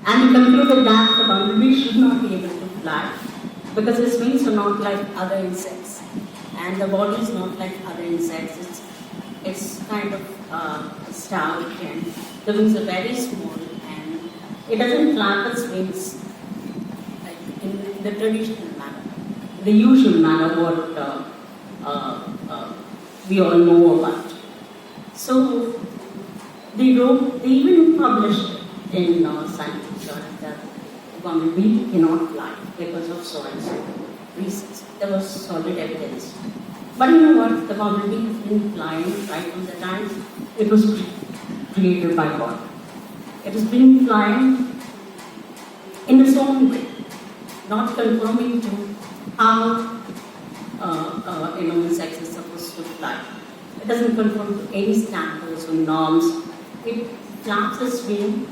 And he concluded that the bumblebee should not be able to fly because its wings are not like other insects, and the body is not like other insects. It's kind of stout, and the wings are very small, and it doesn't flap its wings like in the traditional manner, the usual manner what we all know about. So they even published in scientific journal that the bumblebee cannot fly because of so and so reasons. There was solid evidence. But you know what? The bumblebee has been flying right from the time it was created by God. It has been flying in its own way, not conforming to how insects are supposed to fly. It doesn't conform to any standards or norms. It flaps its wing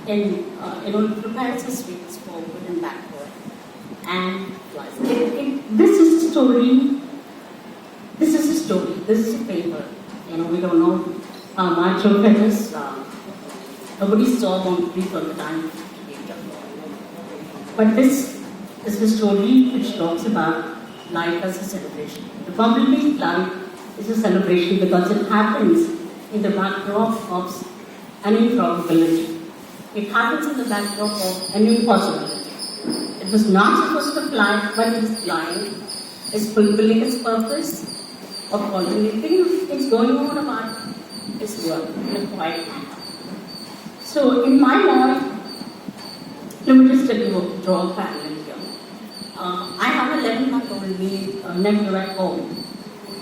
and prepares its wings forward and backward and flies. This is a story. This is a story. This is a paper. We don't know how much of it is. Nobody saw bumblebee from the time it was created. But this is the story which talks about life as a celebration. The bumblebee's life is a celebration because it happens in the backdrop of an improbability. It happens in the backdrop of an impossibility. It was not supposed to fly, but it is flying. It's fulfilling its purpose of pollinating. It's going on about its work in a quiet manner. So in my life, let me just draw a parallel here. I have an 11-month-old nephew at home.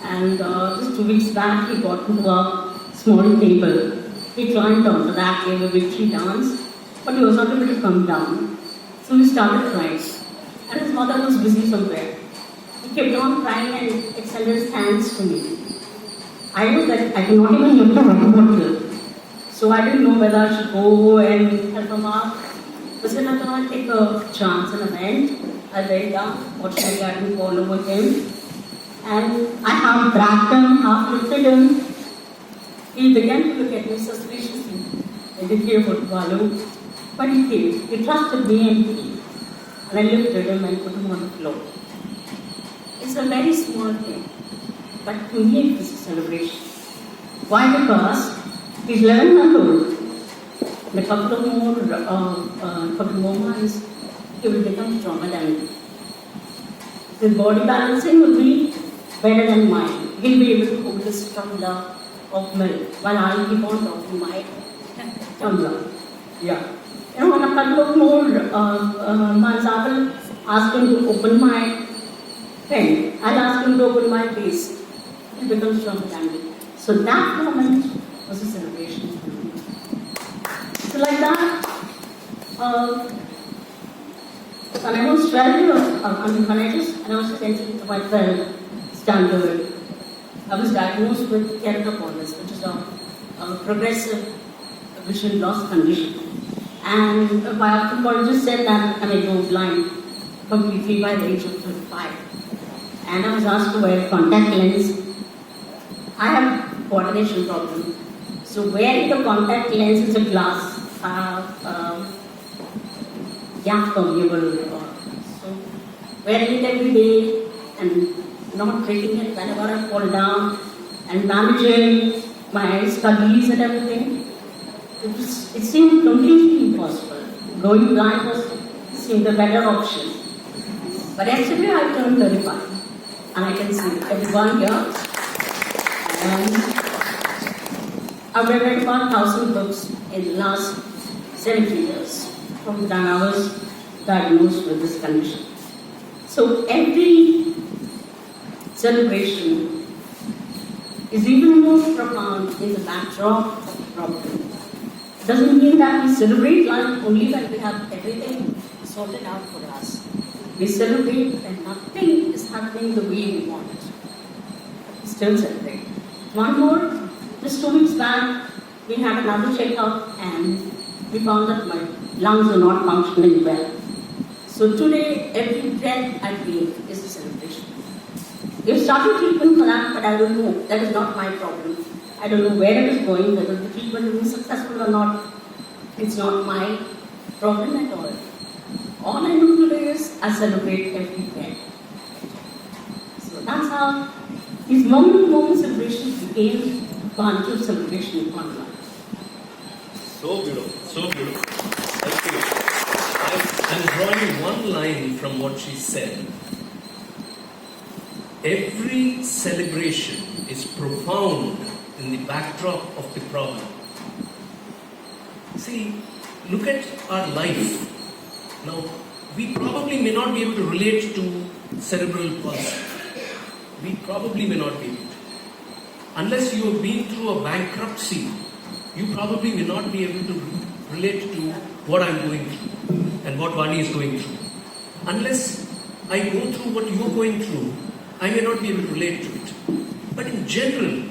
And just 2 weeks back, he got into a small table. He climbed onto that, gave a victory dance, but he was not able to come down. So he started crying. And his mother was busy somewhere. He kept on crying and extended his hands to me. I knew that I cannot even lift a water bottle. So I didn't know whether I should go and help him out. But then I thought I'd take a chance and I went. I went down, fortunately I didn't fall over him. And I have dragged him, half lifted him. He began to look at me suspiciously. I didn't hear what Balu, but he came. He trusted me and he. And I lifted him and put him on the floor. It's a very small thing, but to me it was a celebration. Why? Because he's 11 months old. In a couple of more months, he will become stronger than me. His body balancing will be better than mine. He'll be able to hold this tumbler of milk while I'll keep on talking my tumbler. Yeah. In a couple of more months, I will ask him to open my pen. I'll ask him to open my face. He'll become stronger than me. So that moment was a celebration for me. So like that, when I was 12, when I was entering into my 12th standard, I was diagnosed with keratoconus, which is a progressive vision loss condition. And my ophthalmologist said that I may go blind completely by the age of 35. And I was asked to wear a contact lens. I have coordination problem. So wearing the contact lens is a glass, gap permeable. So wearing it every day and not breaking it whenever I fall down and managing my studies and everything, it seemed completely impossible. Going blind seemed a better option. But actually I turned 35 and I can see everyone here. And I've read about 1,000 books in the last 70 years from the time I was diagnosed with this condition. So every celebration is even more profound in the backdrop of the problem. It doesn't mean that we celebrate life only when we have everything sorted out for us. We celebrate when nothing is happening the way we want it. We still celebrate. One more, just 2 weeks back, we had another checkup and we found that my lungs are not functioning well. So today, every breath I breathe is a celebration. We've started treatment for that, but I don't know. That is not my problem. I don't know where it is going, whether the treatment will be successful or not. It's not my problem at all. All I do today is I celebrate every day. So that's how these moment celebrations became a bunch of celebration in one life. So beautiful, so beautiful. Thank you. I'm drawing one line from what she said. Every celebration is profound in the backdrop of the problem. See, look at our life. Now, we probably may not be able to relate to cerebral palsy. We probably may not be able to. Unless you have been through a bankruptcy, you probably may not be able to relate to what I'm going through and what Vaani is going through. Unless I go through what you're going through, I may not be able to relate to it. But in general,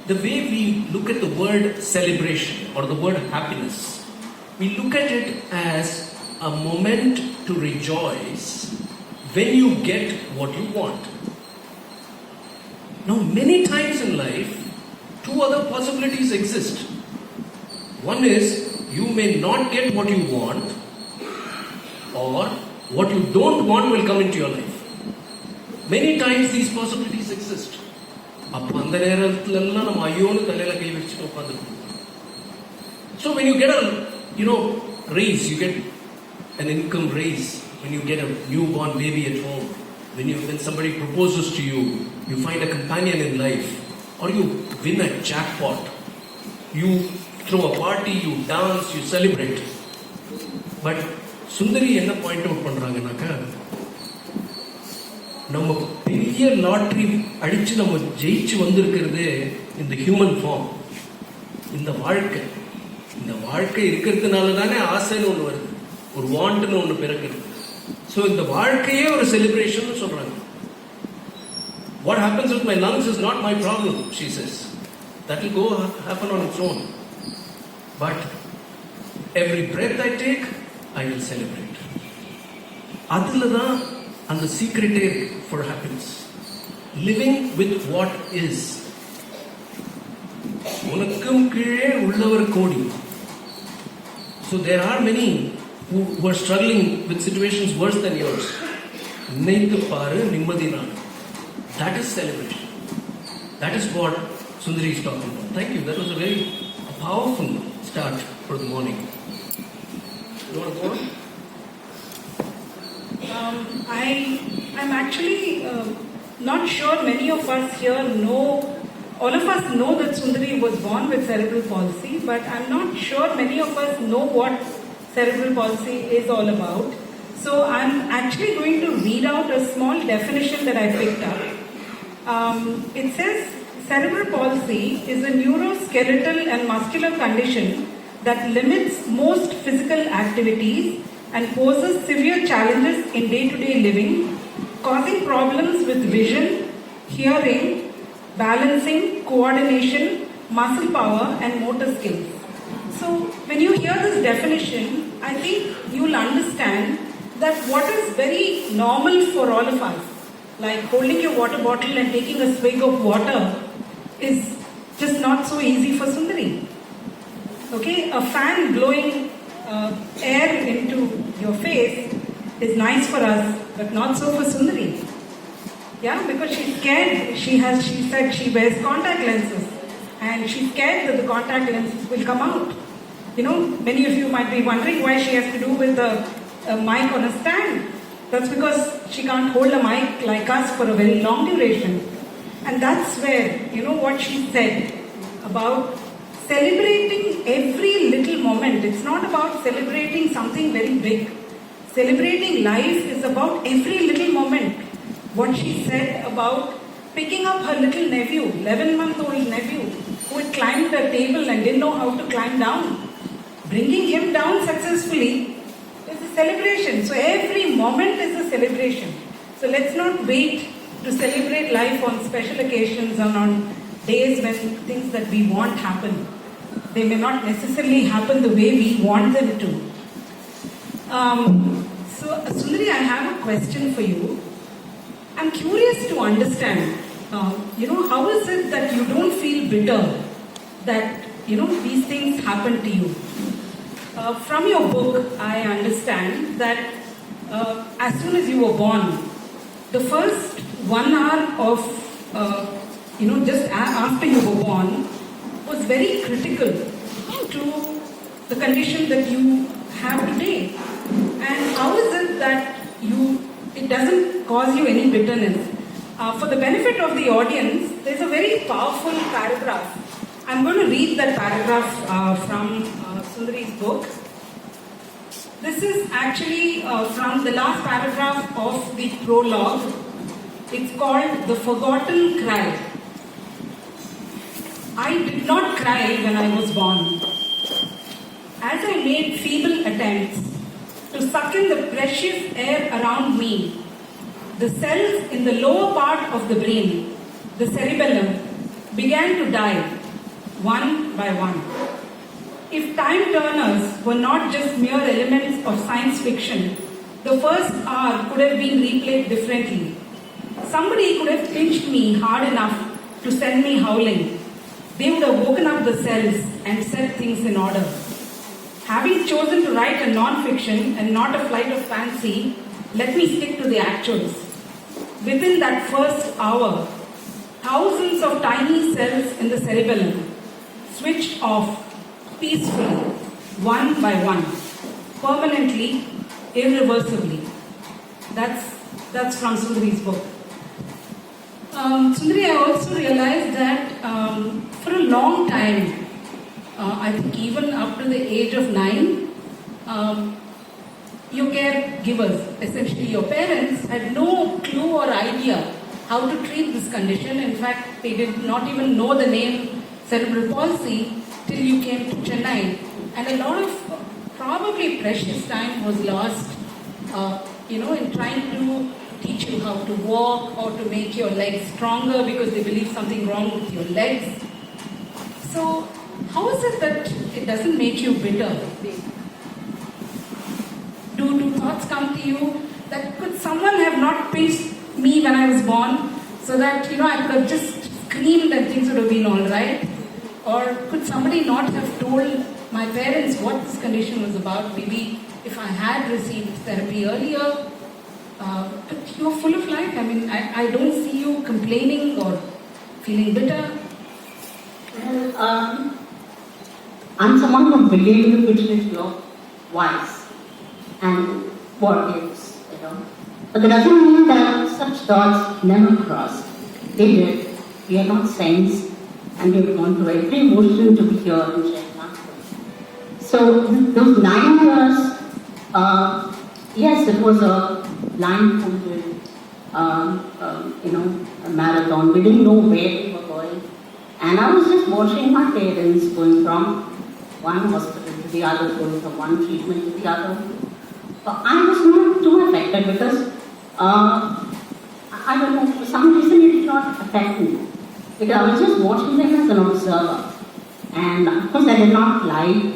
the way we look at the word celebration or the word happiness, we look at it as a moment to rejoice when you get what you want. Now, many times in life, two other possibilities exist. One is you may not get what you want, or what you don't want will come into your life. Many times these possibilities exist. So when you get a raise, you get an income raise, when you get a newborn baby at home, when somebody proposes to you, you find a companion in life, or you win a jackpot, you throw a party, you dance, you celebrate. But Sundari என்ன point out பண்றாங்கன்னாக்கா, நம்ம பெரிய lottery அடிச்சு நம்ம ஜெயிச்சு வந்திருக்கிறது இந்த human form, இந்த வாழ்க்கை இருக்கிறதுனால தானே ஆசைன்னு ஒன்று வருது, ஒரு வாண்ட்னு ஒன்று பிறக்கிறது. ஸோ இந்த வாழ்க்கையே ஒரு செலிப்ரேஷன் சொல்றாங்க. What happens with my lungs is not my problem, she says. That will go happen on its own. But every breath I take, I will celebrate. Adula da and the secret for happiness. Living with what is. Unakkum kizhe ullavar kodi. So there are many who are struggling with situations worse than yours. Neithu paru nimmadi naan. That is celebration. That is what Sundari is talking about. Thank you. That was a very powerful start for the morning. You want to go on? I'm actually not sure many of us here know, all of us know that Sundari was born with cerebral palsy, but I'm not sure many of us know what cerebral palsy is all about. So I'm actually going to read out a small definition that I picked up. It says, cerebral palsy is a neuroskeletal and muscular condition that limits most physical activities and poses severe challenges in day-to-day living, causing problems with vision, hearing, balancing, coordination, muscle power and motor skills. So when you hear this definition, I think you'll understand that what is very normal for all of us, like holding your water bottle and taking a swig of water, is just not so easy for Sundari. Okay, a fan blowing air into your face is nice for us, but not so for Sundari. Yeah, because she's scared. She said she wears contact lenses, and she's scared that the contact lenses will come out. Many of you might be wondering why she has to do with a mic on a stand. That's because she can't hold a mic like us for a very long duration. And that's where, what she said about celebrating every little moment. It's not about celebrating something very big. Celebrating life is about every little moment. What she said about picking up her little nephew, 11-month-old nephew, who had climbed a table and didn't know how to climb down. Bringing him down successfully is a celebration. So every moment is a celebration. So let's not wait to celebrate life on special occasions and on days when things that we want happen. They may not necessarily happen the way we want them to. So Sundari, I have a question for you. I'm curious to understand, how is it that you don't feel bitter that, these things happen to you? from your book, I understand that as soon as you were born, the first 1 hour of, just after you were born, was very critical to the condition that you have today. And how is it that it doesn't cause you any bitterness? For the benefit of the audience, there's a very powerful paragraph. I'm going to read that paragraph from Sundari's book. This is actually from the last paragraph of the prologue. It's called The Forgotten Cry. I did not cry when I was born. As I made feeble attempts to suck in the precious air around me, the cells in the lower part of the brain, the cerebellum, began to die, one by one. If time turners were not just mere elements of science fiction, the first hour could have been replayed differently. Somebody could have pinched me hard enough to send me howling. They would have woken up the cells and set things in order. Having chosen to write a non-fiction and not a flight of fancy, let me stick to the actuals. Within that first hour, thousands of tiny cells in the cerebellum switched off peacefully, one by one, permanently, irreversibly. That's from Sundari's book. Sundari, I also realized that for a long time, I think even up to the age of 9, your caregivers, essentially your parents, had no clue or idea how to treat this condition. In fact, they did not even know the name cerebral palsy till you came to Chennai. And a lot of probably precious time was lost, in trying to teach you how to walk or to make your legs stronger because they believe something wrong with your legs. So, how is it that it doesn't make you bitter? Do thoughts come to you that could someone have not pinched me when I was born so that, I could have just screamed and things would have been all right? Or could somebody not have told my parents what this condition was about? Maybe if I had received therapy earlier. But you're full of life. I mean, I don't see you complaining or feeling bitter. Well, I'm someone who believes in the utility of whys and what ifs, But that doesn't mean that such thoughts never crossed. They did. We are not saints, and we have gone through every emotion to be here in Chennai. So those 9 years, yes, it was a blindfolded, a marathon. We didn't know where we were going. And I was just watching my parents going from one hospital to the other, going from one treatment to the other. But I was not too affected because, I don't know, for some reason it did not affect me. Because I was just watching them as an observer. And of course I did not like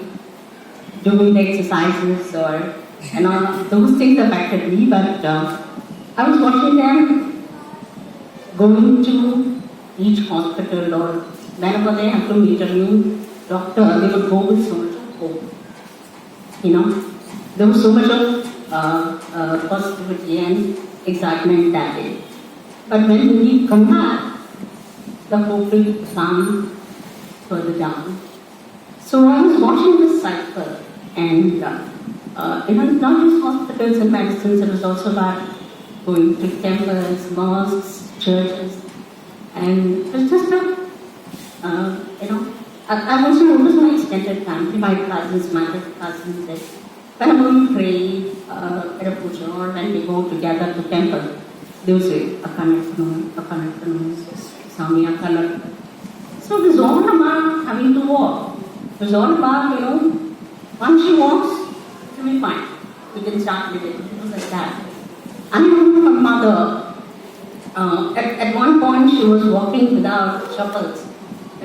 doing the exercises or, those things affected me, but I was watching them going to each hospital or whenever they have to meet a new doctor, they would go with so much of hope. There was so much of positivity and excitement that day. But when we come back, the hope will come further down. So I was watching this cycle, and not just hospitals and medicines, it was also about going to temples, mosques, churches, and it was just I also noticed my extended family, my cousins, my cousins, that whenever we pray at a puja or when we go together to temple, they will say, Sami Akanak. So it was all about having to walk. It was all about, once she walks, she'll be fine. We can start living. It was like that. I remember my mother, at one point she was walking without chappals.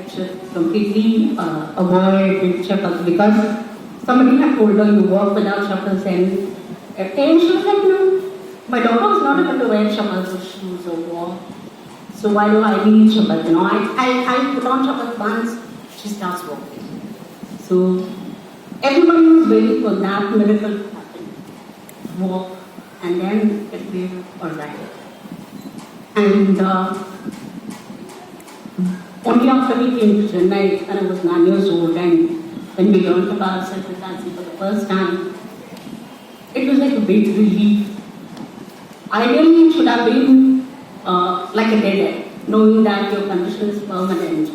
She completely avoid chappals because somebody had told her you walk without chappals, and she was like, no, my daughter was not able to wear chappals or shoes or walk. So why do I need chappals? I put on chappals once, she starts walking. So Everybody was waiting for that miracle to happen. Walk, and then it will be alright. And only after we came to Chennai, and I was 9 years old, and when we learned about cerebral palsy for the first time, it was like a big relief. Ideally, it should have been like a dead end, knowing that your condition is permanent.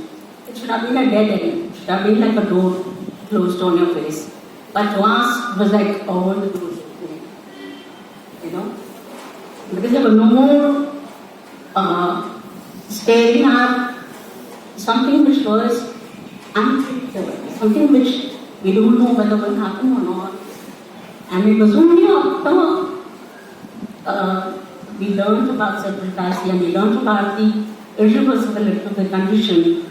It should have been a dead end. It should have been like a door closed on your face. But to us, it was like all the doors opening. You know? Because there was no more staring at something which was unpredictable, something which we don't know whether will happen or not. And it was only after we learned about cerebral palsy and we learned about the irreversibility of the condition,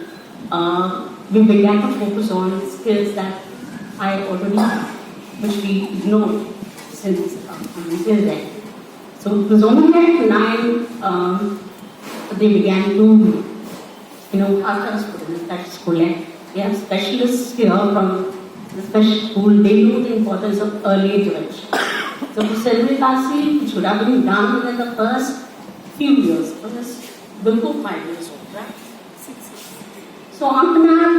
we began to focus on skills that I already had, which we ignored since until then. So it was only at 9 they began to, after I was put in the special school, and we have specialists here from the special school, they know the importance of early intervention. So for cerebral palsy, it should have been done within the first few years, before 5 years old, right? 6 years. So after that,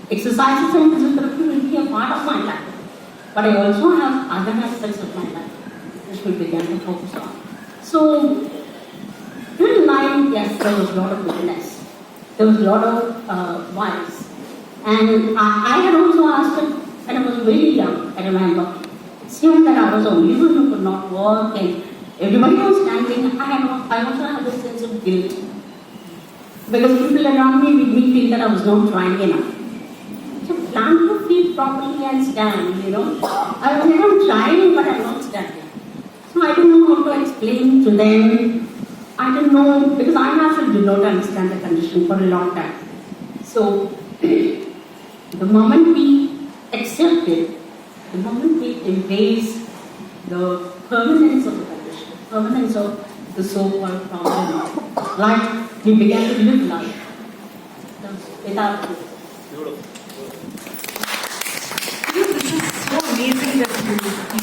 exercises and physiotherapy will be a part of my life. But I also have other aspects of my life which we began to focus on. So, till 9, yes, there was a lot of witness. There was a lot of whys. And I had also asked him, when I was really young, I remember, it seemed that I was the only one who could not walk, and everybody was standing. I also had a sense of guilt. Because people around me made me feel that I was not trying enough. So plant your feet properly and stand, I was not trying, but I'm not standing. So I didn't know how to explain to them. I didn't know, because I myself did not understand the condition for a long time. So, the moment we accept it, the moment we embrace the permanence of the condition, permanence of the so-called problem, like we began to live life without it. This is so amazing that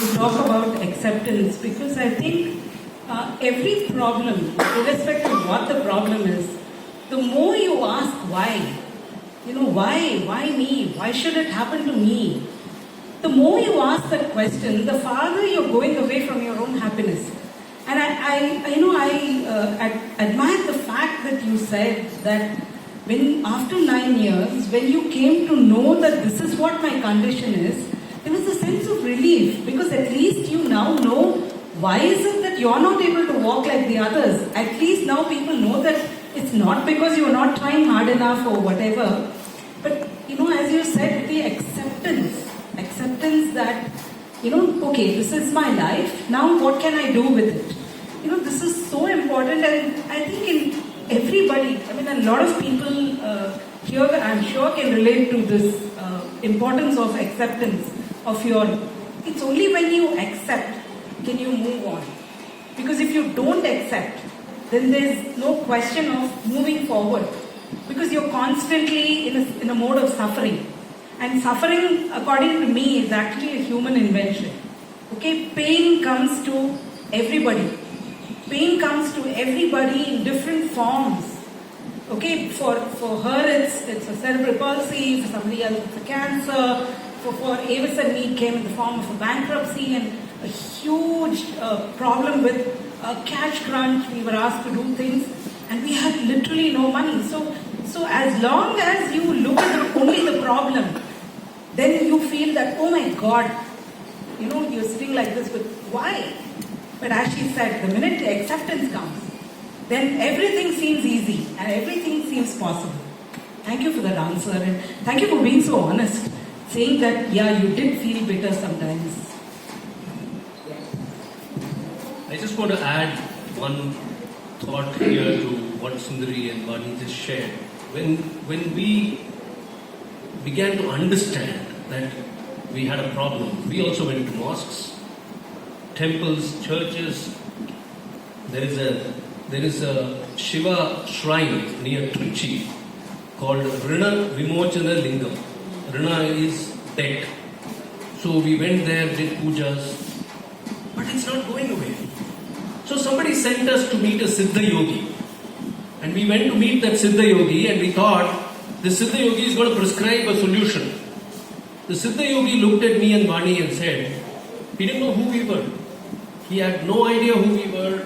you talk about acceptance, because I think every problem, irrespective of what the problem is, the more you ask why, why me? Why should it happen to me? The more you ask that question, the farther you're going away from your own happiness. And I admire the fact that you said that after 9 years, when you came to know that this is what my condition is, there was a sense of relief, because at least you now know why is it that you're not able to walk like the others. At least now people know that it's not because you're not trying hard enough or whatever. But, as you said, the acceptance that, okay, this is my life, now what can I do with it? This is so important, and I think in everybody, a lot of people here, I'm sure, can relate to this importance of acceptance of it's only when you accept can you move on. Because if you don't accept, then there's no question of moving forward. Because you're constantly in a mode of suffering. And suffering, according to me, is actually a human invention. Okay, pain comes to everybody. Pain comes to everybody in different forms. Okay, for her it's a cerebral palsy, for somebody else it's a cancer, for Avis and me it came in the form of a bankruptcy and a huge problem with cash crunch. We were asked to do things and we had literally no money. So as long as you look at only the problem, then you feel that, oh my God, you're sitting like this with why? But as she said, the minute the acceptance comes, then everything seems easy and everything seems possible. Thank you for that answer, and thank you for being so honest, saying that, yeah, you did feel bitter sometimes. I just want to add one thought here to what Sundari and Vaani just shared. When we began to understand that we had a problem, we also went to mosques, temples, churches. There is a Shiva shrine near Trichy called Vrina Vimochana Lingam. Rina is dead. So we went there, did pujas, but it's not going away. So somebody sent us to meet a Siddha Yogi. And we went to meet that Siddha Yogi and we thought, the Siddha Yogi is going to prescribe a solution. The Siddha Yogi looked at me and Vaani and said, he didn't know who we were. He had no idea who we were.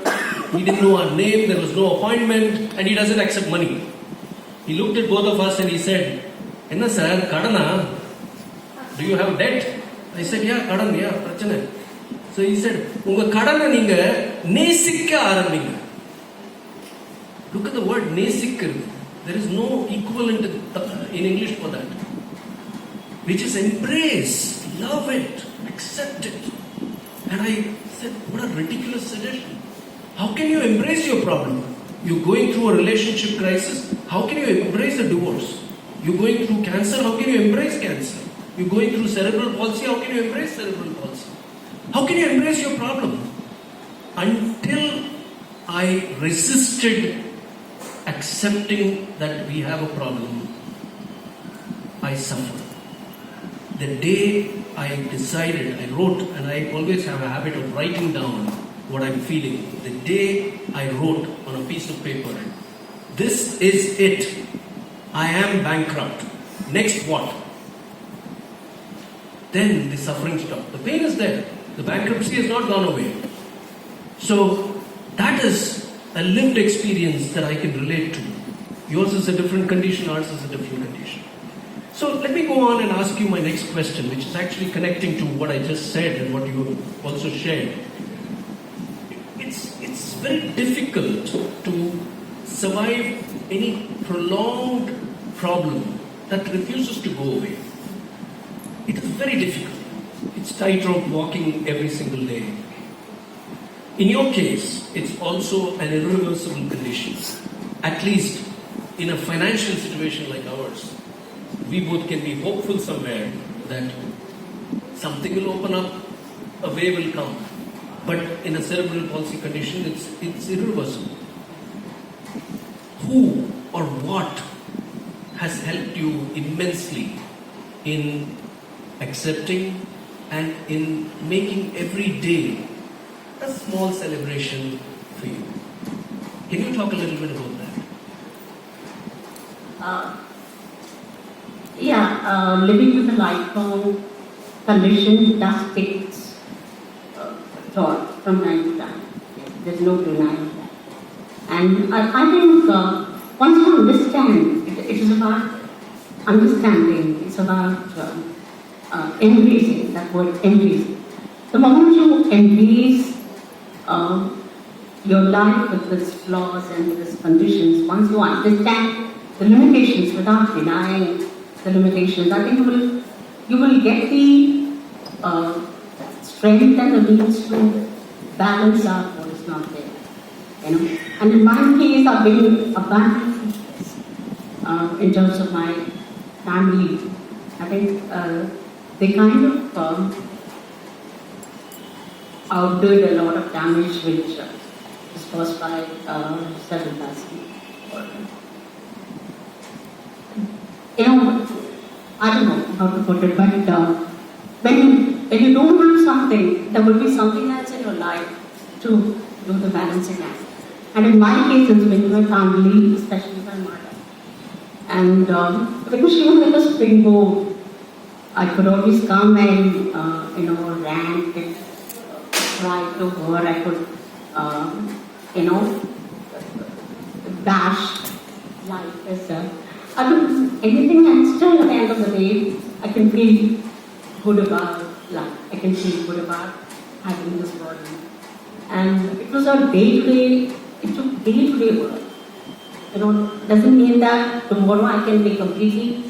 He didn't know our name, there was no appointment, and he doesn't accept money. He looked at both of us and he said, Enna sir, kadana? Do you have debt? I said, yeah, kadan, yeah, prachana. So he said, unga kadana neenga nesikka aarambiga. Look at the word nesikka. There is no equivalent in English for that. Which is embrace, love it, accept it. And I said, what a ridiculous suggestion. How can you embrace your problem? You're going through a relationship crisis. How can you embrace a divorce? You're going through cancer. How can you embrace cancer? You're going through cerebral palsy. How can you embrace cerebral palsy? How can you embrace your problem? Until I resisted accepting that we have a problem, I suffered. The day I decided, I wrote, and I always have a habit of writing down what I'm feeling. The day I wrote on a piece of paper, this is it. I am bankrupt. Next what? Then the suffering stopped. The pain is there. The bankruptcy has not gone away. So that is a lived experience that I can relate to. Yours is a different condition, ours is a different condition. So let me go on and ask you my next question, which is actually connecting to what I just said and what you also shared. It's very difficult to survive any prolonged problem that refuses to go away. It is very difficult. It's tightrope walking every single day. In your case, it's also an irreversible condition. At least in a financial situation like ours, we both can be hopeful somewhere that something will open up, a way will come. But in a cerebral palsy condition, it's irreversible. Who or what has helped you immensely in accepting and in making every day a small celebration for you? Can you talk a little bit about that? Living with a lifelong condition does take its toll from time to time. There's no denying that. And I think once you understand, it is about understanding, it's about embracing, that word embracing. The moment you embrace your life with its flaws and with its conditions, once you understand the limitations without denying the limitations, I think you will get the strength and the means to balance out what is not there. You know? And in my case, I've been abundantly blessed in terms of my family. I think they kind of outdid a lot of damage which was caused by cerebral palsy. You know, I don't know how to put it, but when you don't have something, there will be something else in your life to do the balancing act. And in my case, it's been my family, especially my mother. And because she was like a springboard, I could always come and rant and cry to her. I could bash life as I do anything, and still at the end of the day, I can feel good about life. I can feel good about having this body. And it was a day-to-day, it took day-to-day work. You know, doesn't mean that tomorrow I can be completely,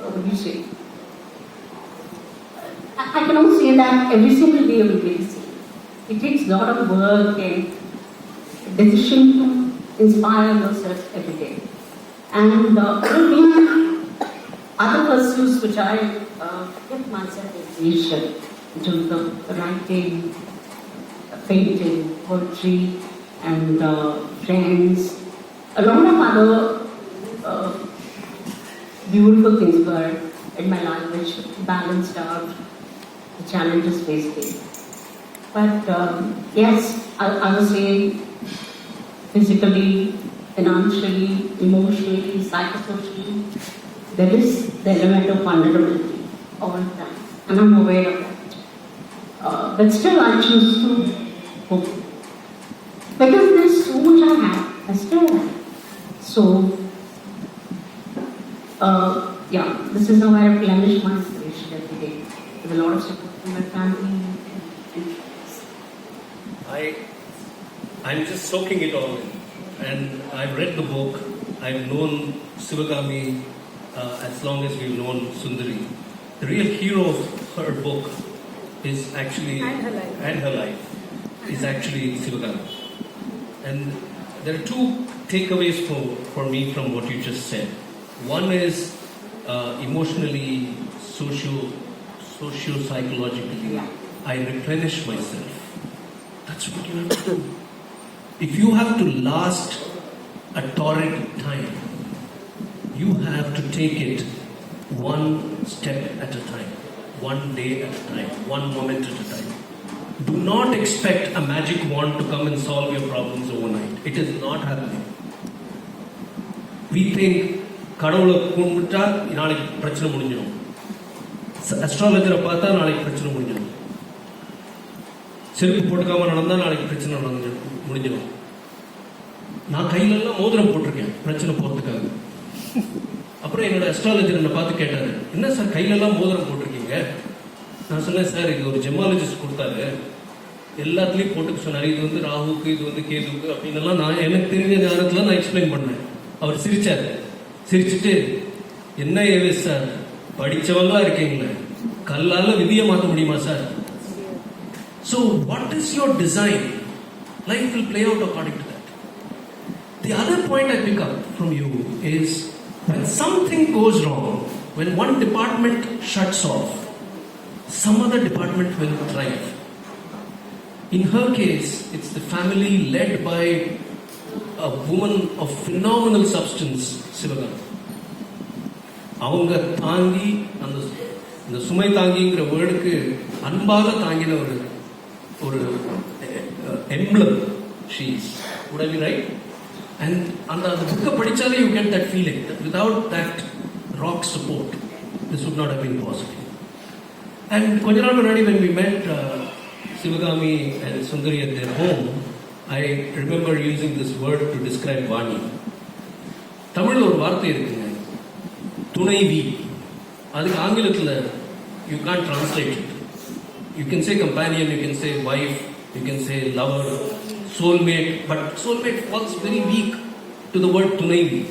what do you say? I cannot say that every single day will be the same. It takes a lot of work and decision to inspire yourself every day. And there will be other pursuits which I put myself engaged in terms of writing, painting, poetry, and friends. A lot of other beautiful things were in my life which balanced out the challenges faced me. But yes, I would say physically, financially, emotionally, psychosocially, there is the element of vulnerability all the time, and I'm aware of that. But still, I choose to hope because there's so much I have, I still have. So, yeah, this is how I replenish my inspiration every day with a lot of support from my family and friends. I'm just soaking it all in. And I've read the book. I've known Sivagami as long as we've known Sundari. The real hero of her book is actually, and her life, is actually Sivagami. And there are two takeaways for me from what you just said. One is emotionally, socio-psychologically, I replenish myself. That's what you have to do. If you have to last a torrid time, you have to take it one step at a time, one day at a time, one moment at a time. Do not expect a magic wand to come and solve your problems overnight. It is not happening. We think கடவுளை கும்பிட்டா நாளைக்கு பிரச்சனை முடிஞ்சிடும், அஸ்ட்ராலஜரை பார்த்தா நாளைக்கு பிரச்சனை முடிஞ்சிடும், செருப்பு போட்டுக்காம நடந்தா நாளைக்கு பிரச்சனை முடிஞ்சிடும். நான் கையிலெல்லாம் மோதிரம் போட்டிருக்கேன் பிரச்சனை போறதுக்காக. அப்புறம் என்னோட அஸ்ட்ராலஜர் என்னை பார்த்து கேட்டாரு, என்ன சார் கையிலெல்லாம் மோதிரம் போட்டிருக்கீங்க? நான் சொன்னேன், சார் இது ஒரு ஜெமாலஜிஸ்ட் கொடுத்தாரு, எல்லாத்துலேயும் போட்டுக்க சொன்னார், இது வந்து ராகுக்கு, இது வந்து கேதுக்கு அப்படின்னு நான் எனக்கு தெரிஞ்ச நேரத்தில் நான் எக்ஸ்பிளைன் பண்ணேன். அவர் சிரிச்சார். சிரிச்சுட்டு, என்ன ஏவிஸ் சார் படிச்சவங்களா இருக்கீங்களே, கல்லால விதியை மாற்ற முடியுமா sir? So what is your design? Life will play out according to that. The other point I pick up from you is when something goes wrong, when one department shuts off, some other department will thrive. In her case, it's the family led by a woman of phenomenal substance, Sivagami. அவங்க தாங்கி அந்த சுமை தாங்கிங்கிற வேர்டுக்கு அன்பாக தாங்கின ஒரு emblem she is. Would I be right? And அந்த புக்கை படிச்சாலே you get that feeling that without that rock support this would not have been possible. And கொஞ்ச நாள் முன்னாடி when we met Sivagami and Sundari at their home, I remember using this word to describe Vaani. தமிழ்ல ஒரு வார்த்தை இருக்குங்க, துணைவி. அதுக்கு ஆங்கிலத்தில் you can't translate it. You can say companion, you can say wife, you can say lover, soulmate, but soulmate falls very weak to the word துணைவி.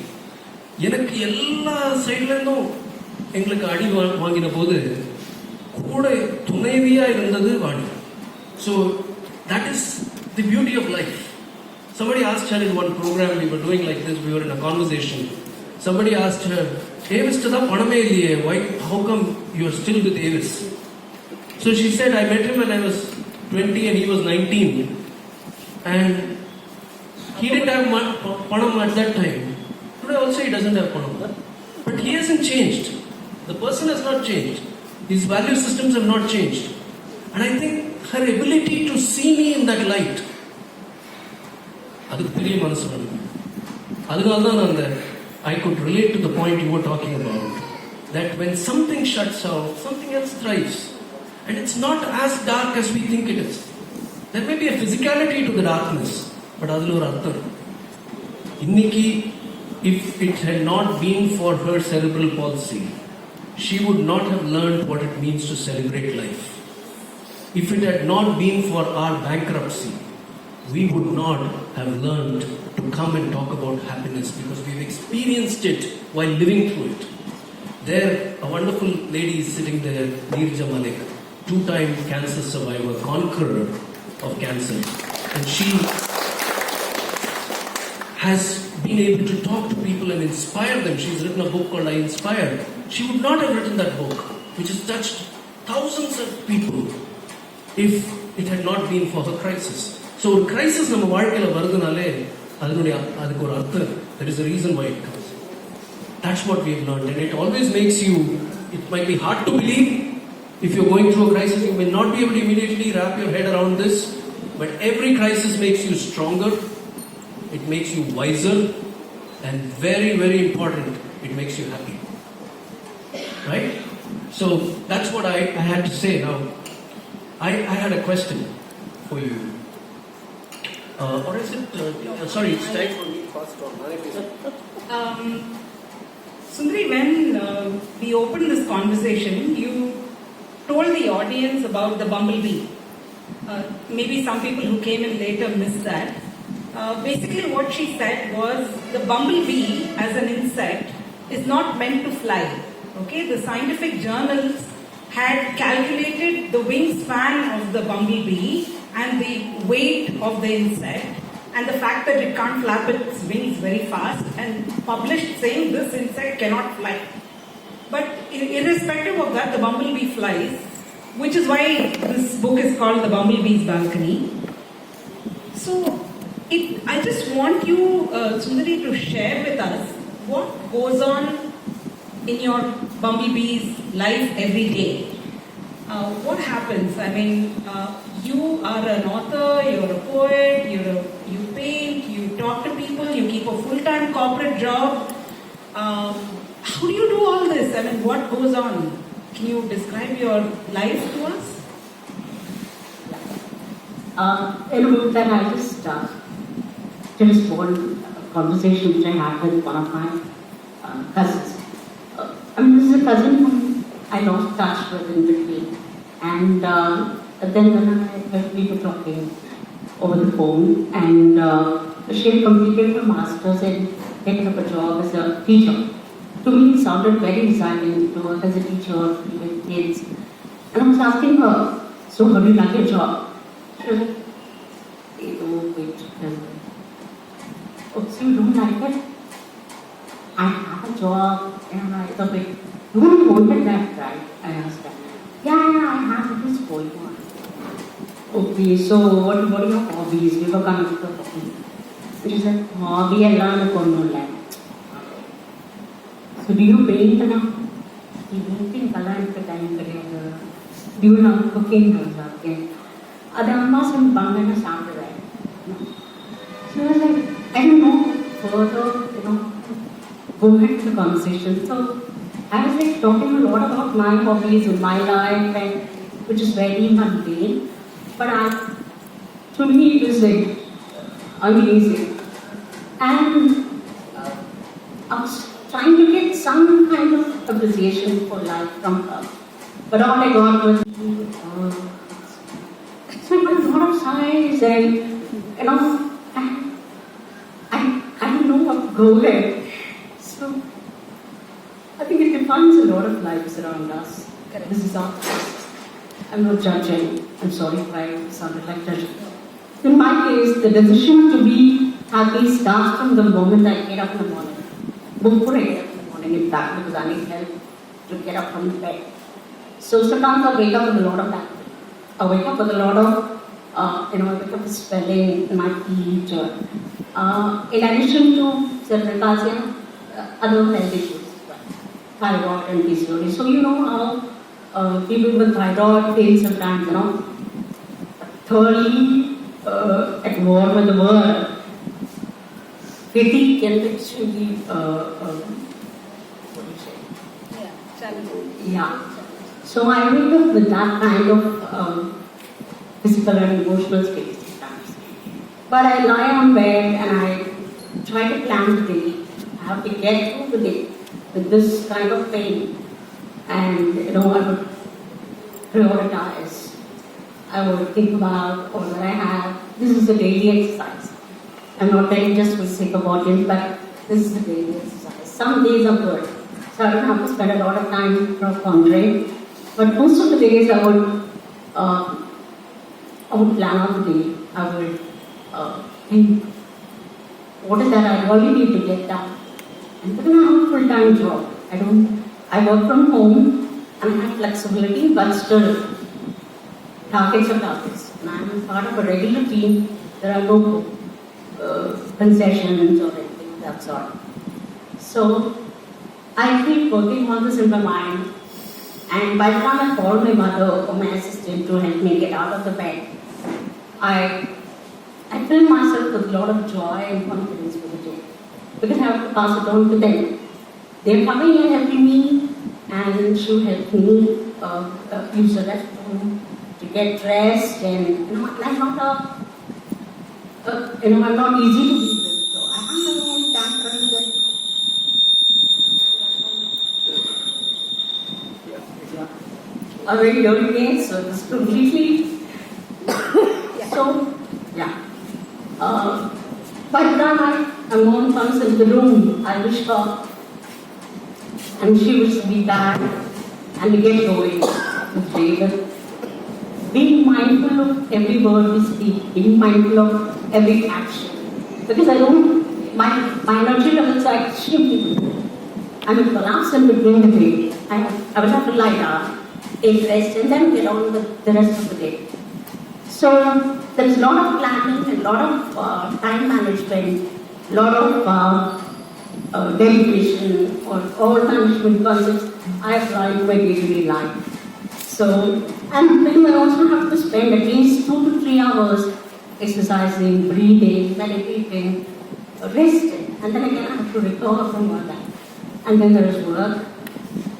எனக்கு எல்லா சைட்லேருந்தும் எங்களுக்கு அடி வாங்கின போது கூட துணைவியா இருந்தது Vani. So that is the beauty of life. Somebody asked her in one program we were doing like this, we were in a conversation. Somebody asked her, Avis tada paname illiye, why, how come you are still with Avis? So she said, I met him when I was 20 and he was 19. And he didn't have panam at that time. Today also he doesn't have panam. But he hasn't changed. The person has not changed. His value systems have not changed. And I think her ability to see me in that light, அதுக்கு பெரிய மனசு வேணும். அதனால தான் நான் I could relate to the point you were talking about, that when something shuts out, something else thrives. And it's not as dark as we think it is. There may be a physicality to the darkness, but அதில் ஒரு அர்த்தம். இன்னைக்கு, if it had not been for her cerebral palsy, she would not have learned what it means to celebrate life. If it had not been for our bankruptcy, we would not have learned to come and talk about happiness because we've experienced it while living through it. There, a wonderful lady is sitting there, Neerja Malik, 2-time cancer survivor, conqueror of cancer. And she has been able to talk to people and inspire them. She's written a book called I Inspire. She would not have written that book, which has touched thousands of people, if it had not been for her crisis. So ஒரு crisis நம்ம வாழ்க்கையில் வருதுனாலே அதுக்கு ஒரு அர்த்தம். There is a reason why it comes. That's what we have learned, and it always makes you, it might be hard to believe if you're going through a crisis, you may not be able to immediately wrap your head around this, but every crisis makes you stronger, it makes you wiser, and very, very important, it makes you happy. Right? So that's what I had to say. Now, I had a question for you. Or is it, sorry, it's time for me first or Sundari, when we opened this conversation, you told the audience about the bumblebee. Maybe some people who came in later missed that. Basically what she said was the bumblebee as an insect is not meant to fly. Okay, the scientific journals had calculated the wingspan of the bumblebee and the weight of the insect and the fact that it can't flap its wings very fast and published saying this insect cannot fly. But irrespective of that, the bumblebee flies, which is why this book is called The Bumblebee's Balcony. So, I just want you, Sundari, to share with us what goes on in your bumblebee's life every day. What happens? I mean, you are an author, you're a poet, you paint, you talk to people, you keep a full-time corporate job. How do you do all this? I mean, what goes on? Can you describe your life to us? In a book that I just born a conversation which I had with one of my cousins. This is a cousin whom I lost touch with in between. And then when we were talking over the phone, and she had completed her master's and taken up a job as a teacher. To me, it sounded very exciting to work as a teacher with kids. And I was asking her, so how do you like your job? She was like, oh, so you don't like it? I have a job, and I thought, you really wanted that, right? I asked her. Yeah, I have, it is going on. Okay, so what are your hobbies? We were coming to the hobby. And she said, hobby, I learned a conno. So do you paint now? Do you paint color and time together? Do you know cooking? Okay. That's Amma Bangana Sampradaya. So I was like, I don't know further, go ahead to the conversation. So I was like talking a lot about my hobbies in my life, and which is very mundane. But to me it was like amazing. And I was trying to get some kind of appreciation for life from her. But all I got was, so it was a lot of sighs, and I don't know what to go with. So I think it defines a lot of lives around us. Correct. This is our past. I'm not judging. I'm sorry if I sounded like judging. In my case, the decision to be happy starts from the moment I get up in the morning. Before I get up in the morning, in fact, because I need help to get up from the bed. So sometimes I wake up with a lot of activity. I wake up with a lot of, I wake up with swelling in my feet. In addition to cerebral palsy, other health issues, thyroid and PCOD. So you know how people with thyroid feel sometimes, thoroughly at war with the world. Fatigue can be extremely, what do you say? Yeah, challenging. Yeah. So I wake up with that kind of physical and emotional state sometimes. But I lie on bed and I try to plan the day. I have to get through the day with this kind of pain. And I would prioritize. I would think about all that I have. This is a daily exercise. I'm not telling just for the sake of audience, but this is a daily exercise. Some days are good. So I don't have to spend a lot of time pondering. But most of the days I would plan out the day. I would think, what is that I really need to get done? And because I have a full-time job, I work from home and I have flexibility, but still, targets are targets. And I'm part of a regular team. There are no concessions or anything of that sort. So, I keep working on this in my mind. And by the time I called my mother or my assistant to help me get out of the bed, I fill myself with a lot of joy and confidence for the day. Because I have to pass it on to them. They're coming and helping me, and she'll help me use the restroom to get dressed. And I'm not I'm not easy to be with. So I have my own tantrum that. A very dirty day, so it's completely. So, yeah. By the time my mom comes into the room, I wish her, and she wishes to be back, and we get going with David. Being mindful of every word we speak, being mindful of every action. Because my energy levels are extremely low. I will collapse in between the day. I will have to lie down, take rest, and then get on with the rest of the day. So there is a lot of planning, a lot of time management, a lot of delegation or all management concepts I apply to my day-to-day life. So, and then I also have to spend at least 2 to 3 hours exercising, breathing, meditating, resting, and then again I have to recover from all that. And then there is work.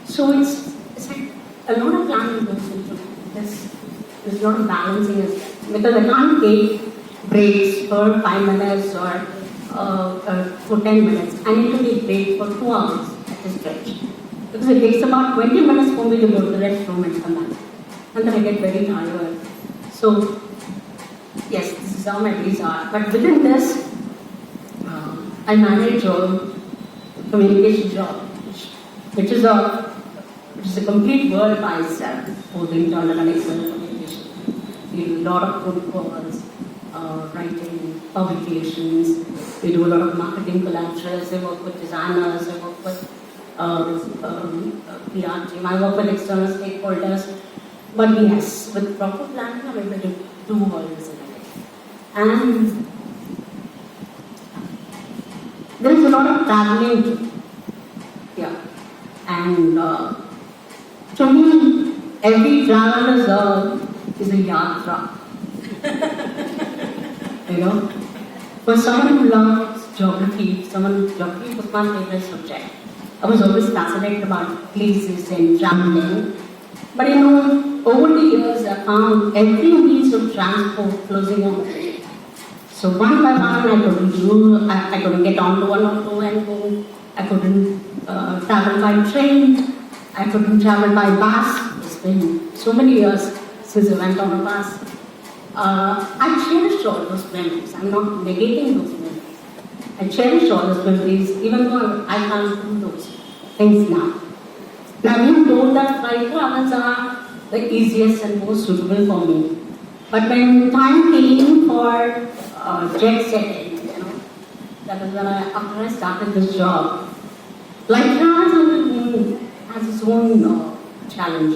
So it's like a lot of planning goes into this. There's a lot of balancing as well. Because I can't take breaks for 5 minutes or for 10 minutes. I need to take breaks for 2 hours at a stretch. Because it takes about 20 minutes for me to go to the restroom and come back. And then I get very tired. So, yes, this is how my days are. But within this, I manage a communication job, which is a complete world by itself, both internal and external communication. We do a lot of group calls, writing publications. We do a lot of marketing collaterals. I work with designers. I work with PR team. I work with external stakeholders. But yes, with proper planning, I'm able to do all this in a day. And there is a lot of traveling too. Yeah. And to me, every travel is a yatra. For someone who loves geography, geography was my favorite subject. I was always fascinated about places and traveling. But over the years, I found every means of transport closing on me. So one by one, I couldn't get onto one or two and go. I couldn't travel by train. I couldn't travel by bus. It's been so many years since I went on a bus. I cherish all those memories. I'm not negating those memories. I cherish all those memories, even though I can't do those things now. Now, I've been told that flight travels are the easiest and most suitable for me. But when time came for jet setting, that was when after I started this job, flight travel has its own challenge.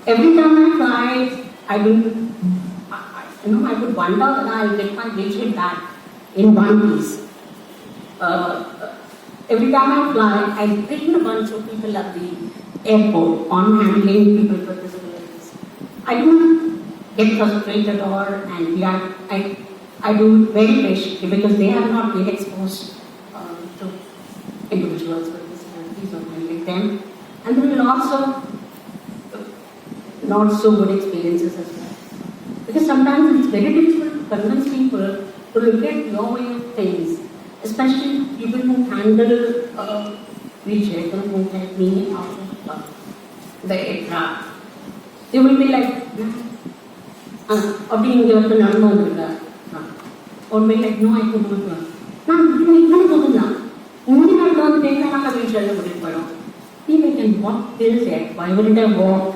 Every time I fly, I would wonder that I'll get my digit back in one piece. Every time I fly, I train a bunch of people at the airport on handling people with disabilities. I don't get frustrated and I do it very patiently because they have not been exposed to individuals with disabilities or handling them. And there are lots of not so good experiences as well. Because sometimes it's very difficult to convince people to look at your way of things, especially people who handle wheelchair, who help me out of the aircraft. They will be like, or being given the number, or be like, no, I couldn't do it. No, you can't do it now. Only I don't think I have a wheelchair. Even I can walk till yet. Why wouldn't I walk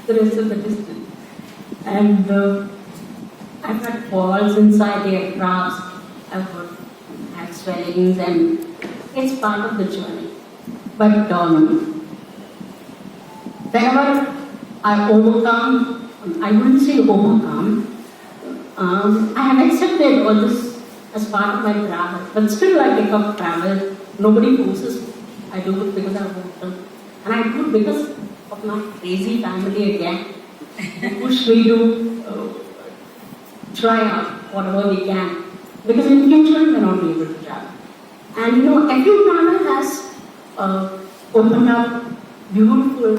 the rest of the distance? And I've had falls inside the aircraft. I've had swellings, and it's part of the journey. But whenever I overcome, I wouldn't say overcome, I have accepted all this as part of my travel. But still I take up travel. Nobody forces me. I do it because I want to. And I do it because of my crazy family again. They push me to try out whatever we can. Because in future, we may not be able to travel. And you know, every travel has opened up beautiful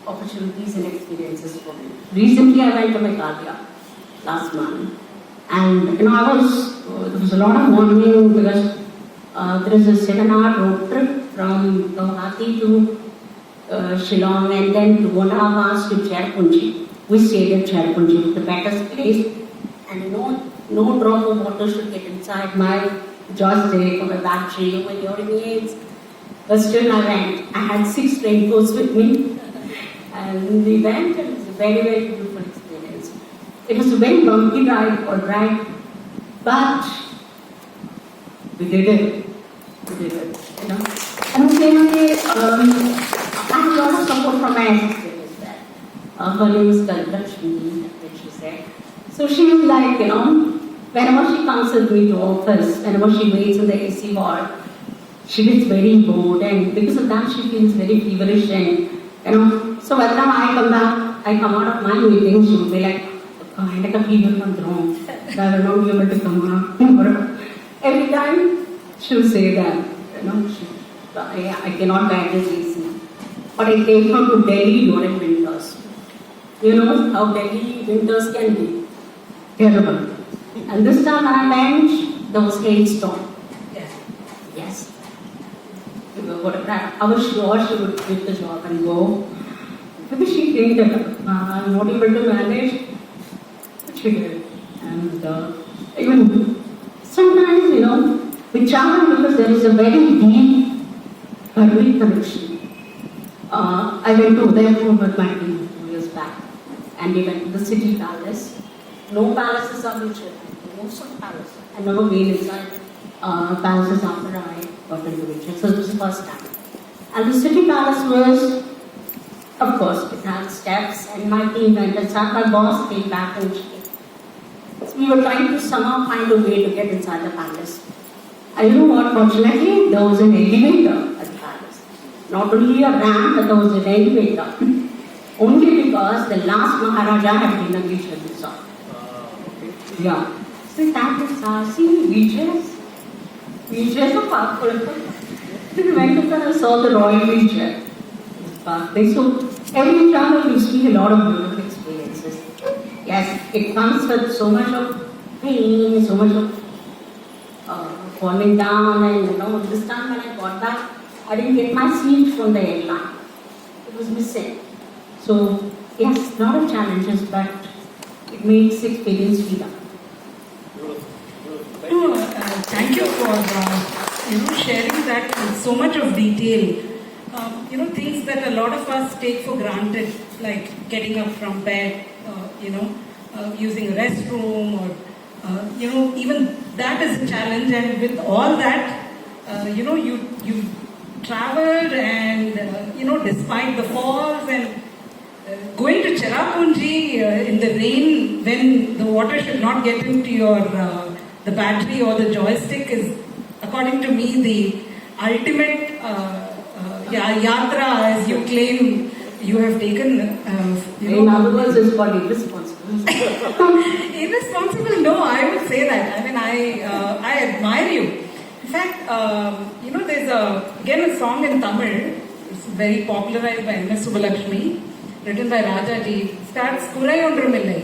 opportunities and experiences for me. Recently, I went to Meghalaya last month. And you know, there was a lot of mourning because there is a 7-hour road trip from Guwahati to Shillong and then to 1 hour to Cherrapunji. We stayed at Cherrapunji, the better place, and no drop of water should get inside my joystick or my battery or my hearing aids. But still I went. I had 6 raincoats with me, and we went, and it was a very, very beautiful experience. It was a very bumpy ride, all right, but we did it. We did it, you know. And the same way, I had a lot of support from my sister as well. Her name is Lakshmi, like she said. So she was like, you know, whenever she comes with me to office, whenever she waits in the AC ward, she gets very bored, and because of that, she feels very feverish, and you know. So by the time I come back, I come out of my meeting, she will be like, "I had a fever from wrong. I will not be able to come out." Every time she will say that, you know, I cannot bear this AC. But I came from to Delhi during winters. You know how Delhi winters can be terrible. And this time when I went, there was hailstorm. Yes. I was sure she would quit the job and go. Because she think that I'm not able to manage. But she did. And even sometimes, you know, we travel because there is a very deep family connection. I went to Udaipur with my team 2 years back. And we went to the city palace. No palaces are wheelchair. Most of the palaces. I never been inside palaces after I got into wheelchair. So it was the first time. And the city palace was, of course, it had steps, and my team went inside. My boss came back and so we were trying to somehow find a way to get inside the palace. And you know what? Fortunately, there was an elevator at the palace. Not only a ramp, but there was an elevator. Only because the last Maharaja had been a wheelchair user. Yeah. So that was see wheelchairs. Wheelchairs are powerful. We went to and saw the royal wheelchair. So every travel you see a lot of beautiful experiences. Yes, it comes with so much of pain, so much of falling down, and you know, this time when I got back, I didn't get my seat from the airline. It was missing. So yes, a lot of challenges, but it makes experience sweeter. Thank you for sharing that with so much of detail. Things that a lot of us take for granted, like getting up from bed, using a restroom, or even that is a challenge. And with all that, you traveled, and despite the falls and going to Cherrapunji in the rain when the water should not get into your the battery or the joystick is, according to me, the ultimate yatra, as you claim you have taken. In other words, it's called irresponsible. Irresponsible? No, I would say that. I mean, I admire you. In fact, there's a song in Tamil. It's very popularized by M.S. Subbalakshmi, written by Rajaji. Starts Kurai Ondrumillai.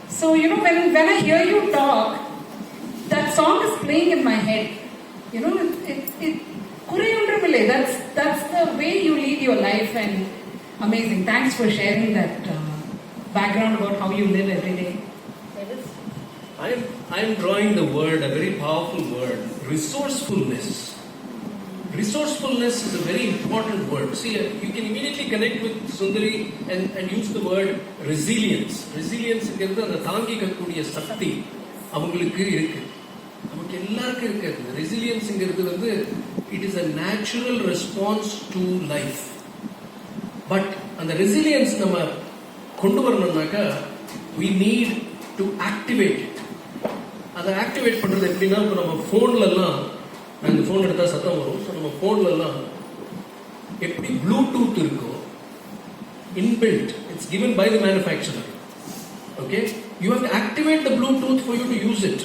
So when I hear you talk, that song is playing in my head. Kurai Ondrumillai. That's the way you lead your life, and amazing. Thanks for sharing that background about how you live every day. I am drawing the word, a very powerful word, resourcefulness. Resourcefulness is a very important word. See, you can immediately connect with Sundari and use the word resilience. Resilience is the தாங்கிக்கக்கூடிய சக்தி அவங்களுக்கு இருக்கு. நமக்கு எல்லாருக்கும் இருக்கு. Resilience வந்து it is a natural response to life. But அந்த resilience நம்ம கொண்டு வரணும்னாக்கா we need to activate it. அதை ஆக்டிவேட் பண்றது எப்படின்னா, இப்போ நம்ம ஃபோன்லலாம் நான் இந்த ஃபோன் எடுத்தால் சத்தம் வரும். ஸோ நம்ம ஃபோன்லலாம் எப்படி ப்ளூடூத் இருக்கோ inbuilt, it's given by the manufacturer. Okay, you have to activate the Bluetooth for you to use it.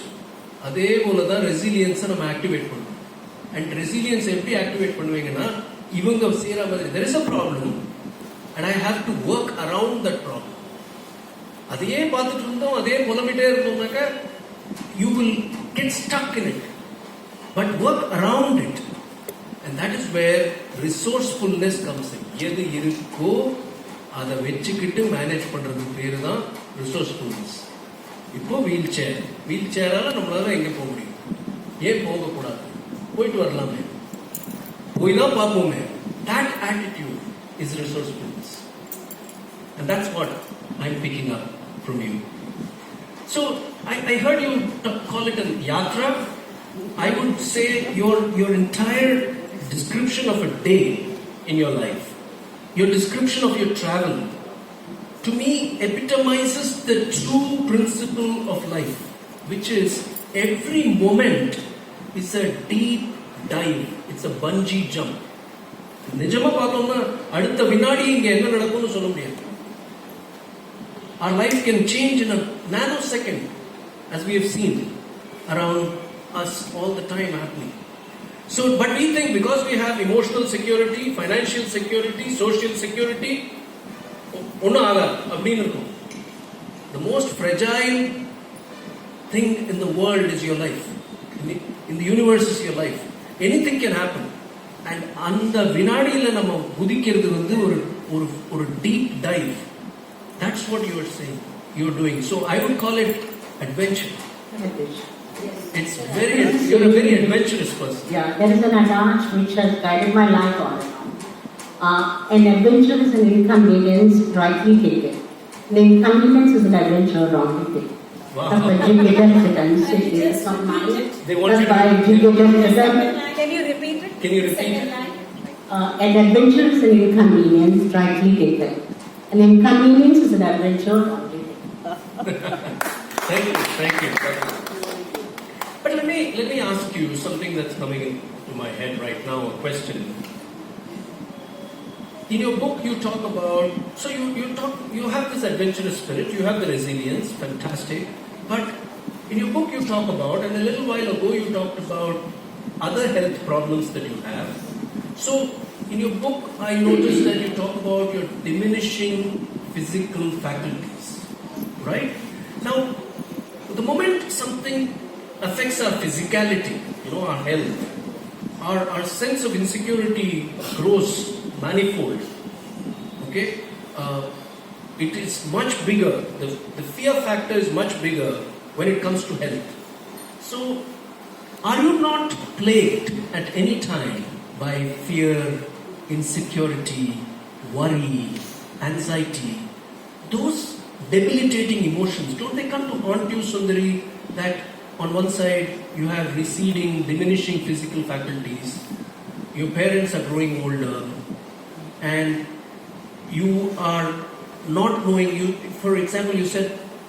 அதே போல தான் ரெசிலியன்ஸை நம்ம ஆக்டிவேட் பண்ணுவோம். அண்ட் ரெசிலியன்ஸ் எப்படி ஆக்டிவேட் பண்ணுவீங்கன்னா இவங்க செய்கிற மாதிரி there is a problem and I have to work around that problem. அதையே பார்த்துட்டு இருந்தோம், அதே புலம்பிட்டே இருந்தோம்னாக்கா you will get stuck in it, but work around it, and that is where resourcefulness comes in. எது இருக்கோ அதை வச்சுக்கிட்டு மேனேஜ் பண்றது பேரு தான் ரிசோர்ஸ்ஃபுல்னஸ். இப்போ வீல் சேரால நம்மளால எங்க போக முடியும்? ஏன் போகக்கூடாது? போயிட்டு வரலாமே, போய் தான் பார்ப்போமே. That attitude is resourcefulness, and that's what I'm picking up from you. So I heard you call it a yatra. I would say your entire description of a day in your life, your description of your travel, to me epitomizes the true principle of life, which is every moment is a deep dive, it's a bungee jump. நிஜமா பார்த்தோம்னா அடுத்த வினாடி இங்க என்ன நடக்கும்னு சொல்ல முடியாது. Our life can change in a nanosecond, as we have seen around us all the time happening. So, but we think because we have emotional security, financial security, social security, ஒன்னும் ஆகாது அப்படின்னு இருக்கும். The most fragile thing in the world is your life. In the universe is your life. Anything can happen. And அந்த வினாடியில நம்ம குதிக்கிறது வந்து ஒரு deep dive. That's what you are saying, you are doing. So I would call it adventure. It's very, you're a very adventurous person. Yeah, there is an adage which has guided my life all along. An adventure is an inconvenience rightly taken. An inconvenience is an adventure wrongly taken. Wow. That's why it's not mine. They want you Can you repeat it? Can you repeat it? An adventure is an inconvenience rightly taken. An inconvenience is an adventure wrongly taken. Thank you. But let me ask you something that's coming into my head right now, a question. In your book you talk about, so you have this adventurous spirit, you have the resilience, fantastic, but in your book you talk about, and a little while ago you talked about other health problems that you have. So in your book I noticed that you talk about your diminishing physical faculties, right? Now the moment something affects our physicality, our health, our sense of insecurity grows manifold. Okay, it is much bigger. The fear factor is much bigger when it comes to health. So, are you not plagued at any time by fear, insecurity, worry, anxiety? Those debilitating emotions, don't they come to haunt you, Sundari? That on one side you have receding, diminishing physical faculties, your parents are growing older, and you are not knowing, for example, you said,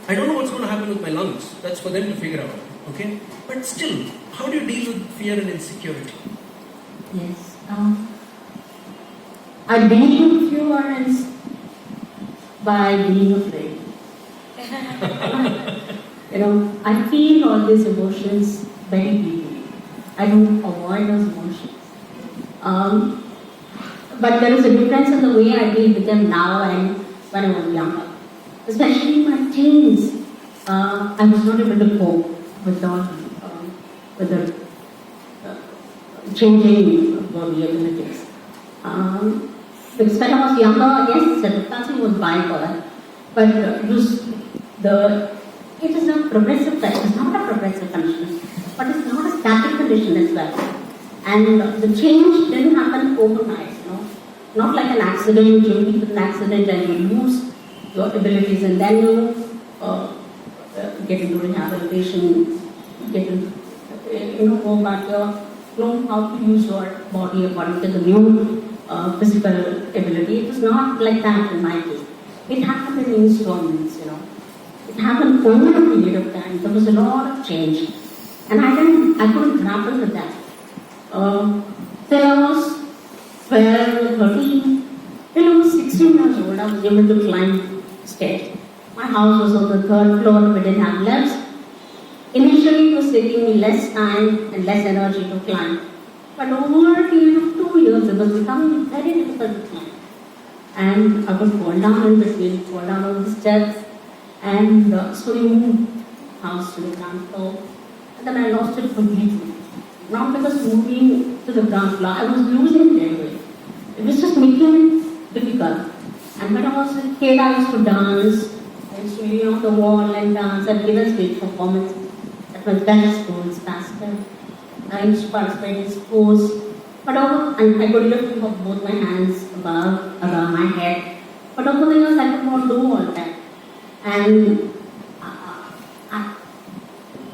I don't know what's going to happen with my lungs. That's for them to figure out. Okay? But still, how do you deal with fear and insecurity? Yes. I deal with few words by being afraid. I feel all these emotions very deeply. I don't avoid those emotions. But there is a difference in the way I deal with them now and when I was younger. Especially in my teens, I was not able to cope with the changing body abilities. Because when I was younger, yes, the person was bipolar, but it is not progressive. It's not a progressive condition, but it's not a static condition as well. And the change didn't happen overnight. Not like an accident. You meet with an accident and you lose your abilities, and then you get into rehabilitation, go back to know how to use your body according to the new physical ability. It was not like that in my case. It happened in installments, It happened over a period of time. There was a lot of change, and I couldn't grapple with that. Till I was 12, 13, till I was 16 years old, I was able to climb stairs. My house was on the third floor, we didn't have lifts. Initially, it was taking me less time and less energy to climb. But over a period of 2 years, it was becoming very difficult to climb. And I would fall down in between, fall down on the steps, and slowly move house to the ground floor. And then I lost it completely. Not because moving to the ground floor, I was losing it anyway. It was just making it difficult. And when I was a kid, I used to dance. I used to be on the wall and dance. I'd give a stage performance at my best schools, faster. I used to participate in sports. But and I could lift up both my hands above my head. But over the years, I could not do all that. And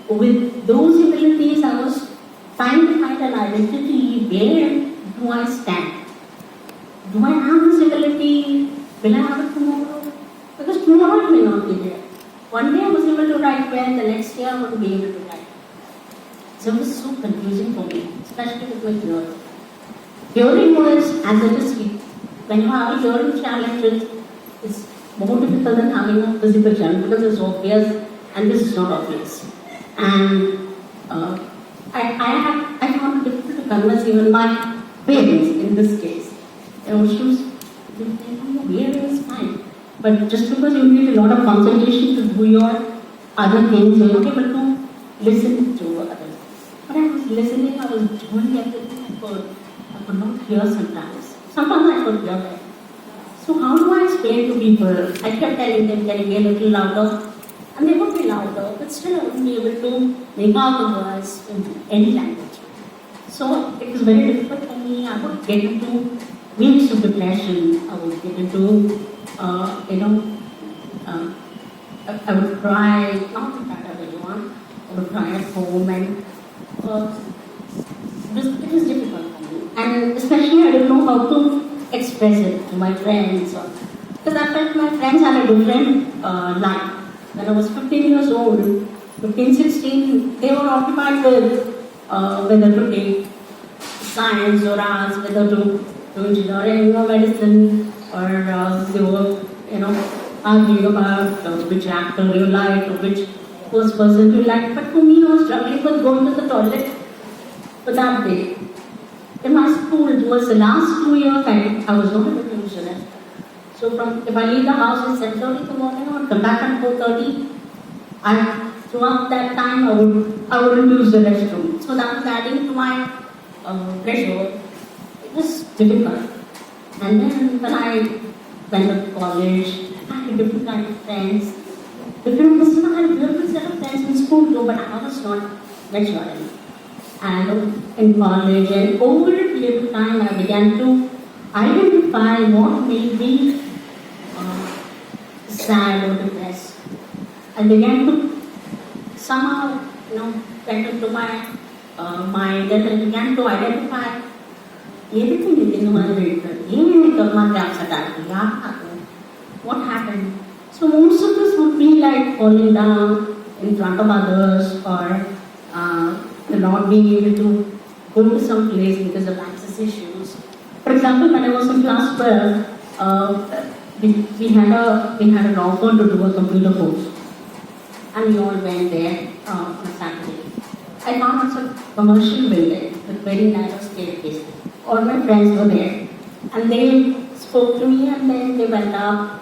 with those abilities, I was trying to find an identity. Where do I stand? Do I have this ability? Will I have it tomorrow? Because tomorrow it may not be there. One day I was able to write well, the next day I wouldn't be able to write. So it was so confusing for me, especially with my hearing. Hearing was, as it is, when you have a hearing challenge, it's more difficult than having a physical challenge because it's obvious and this is not obvious. And I found it difficult to convince even my parents in this case. She was hearing is fine. But just because you need a lot of concentration to do your other things, you're not able to listen to others. When I was listening, I was doing everything I could. I could not hear sometimes. Sometimes I could hear them. So how do I explain to people? I kept telling them, can you be a little louder? And they would be louder, but still I wouldn't be able to make out the words in any language. So it was very difficult for me. I would get into weeks of depression. I would get into, I would cry, not in front of everyone. I would cry at home, and it was difficult for me. And especially I didn't know how to express it to my friends. Because I felt my friends had a different life. When I was 15 years old, 15, 16, they were occupied with whether to take science or arts, whether to do engineering or medicine, or they were, arguing about which actor you like or which first person you like. But for me, I was struggling with going to the toilet for that day. In my school, it was the last 2 years I was not able to use the restroom. So if I leave the house at 7:30 in the morning or come back at 4:30, throughout that time I wouldn't use the restroom. So that was adding to my pressure. It was difficult. And then when I went to college, I had different kind of friends. I had a beautiful set of friends in school too, but I was not mature enough. And in college and over a period of time, I began to identify what made me sad or depressed. I began to somehow, get into my mind, and I began to identify everything in my what happened. So most of this would be like falling down in front of others, or not being able to go to some place because of access issues. For example, when I was in class 12, we had an offer to do a computer course, and we all went there on a Saturday. I found it's a commercial building with very narrow staircase. All my friends were there, and they spoke to me, and then they went up.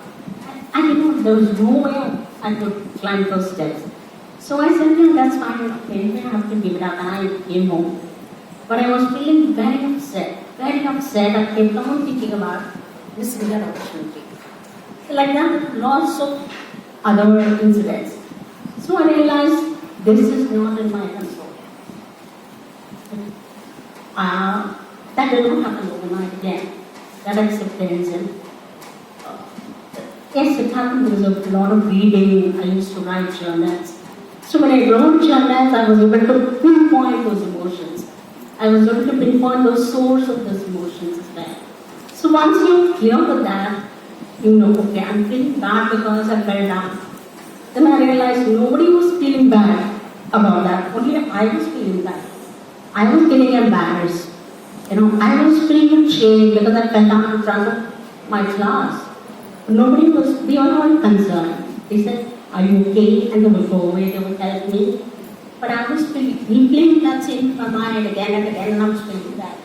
And there was no way I could climb those steps. So I said, that's fine, okay, I have to give it up, and I came home. But I was feeling very upset. I kept on thinking about this bigger opportunity. Like that, lots of other incidents. So I realized this is not in my control. That did not happen overnight again. That acceptance and yes, it happened because of a lot of reading. I used to write journals. So when I wrote journals, I was able to pinpoint those emotions. I was able to pinpoint the source of those emotions as well. So once you're clear with that, okay, I'm feeling bad because I fell down. Then I realized nobody was feeling bad about that. Only I was feeling bad. I was getting embarrassed. I was feeling shame because I fell down in front of my class. They were not concerned. They said, "Are you okay?" And they would go away, they would help me. But I was replaying that scene in my mind again and again, and I was feeling that.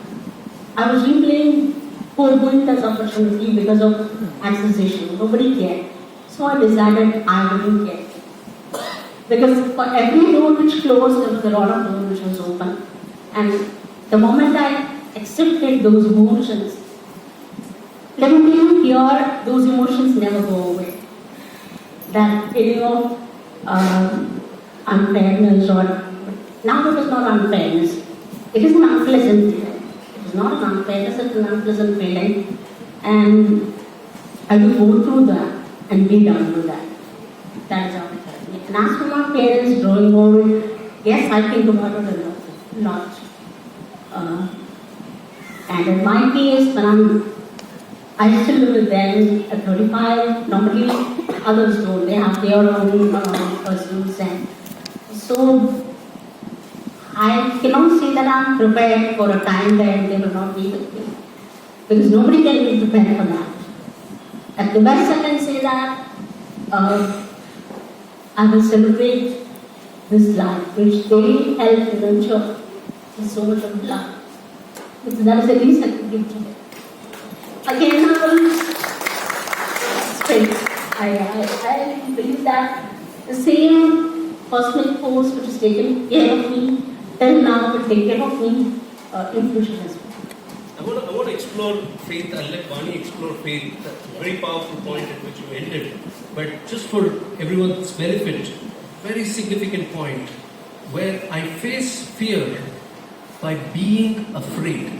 I was replaying foregoing this opportunity because of accusation. Nobody cared. So I decided I wouldn't care. Because for every door which closed, there was a lot of doors which was open. And the moment I accepted those emotions, let me tell you here, those emotions never go away. That feeling of unfairness now it is not unfairness. It is an unpleasant feeling. It is not an unfairness, it is an unpleasant feeling. And I will go through that and be done with that. That is how it is. And as for my parents growing old, yes, I think about it a lot. And in my case, when I still live with them at 35, normally others don't. They have their own pursuits. And so I cannot say that I'm prepared for a time when they will not be with me. Because nobody can be prepared for that. At the best I can say that I will celebrate this life which they helped to nurture with so much of love. Because that is the least I can give to them. Again, I will strength. I believe that the same cosmic force which has taken care of me till now will take care of me in future as well. I want to explore faith. I'll let Vaani explore faith. That's a very powerful point at which you ended. But just for everyone's benefit, very significant point where I face fear by being afraid.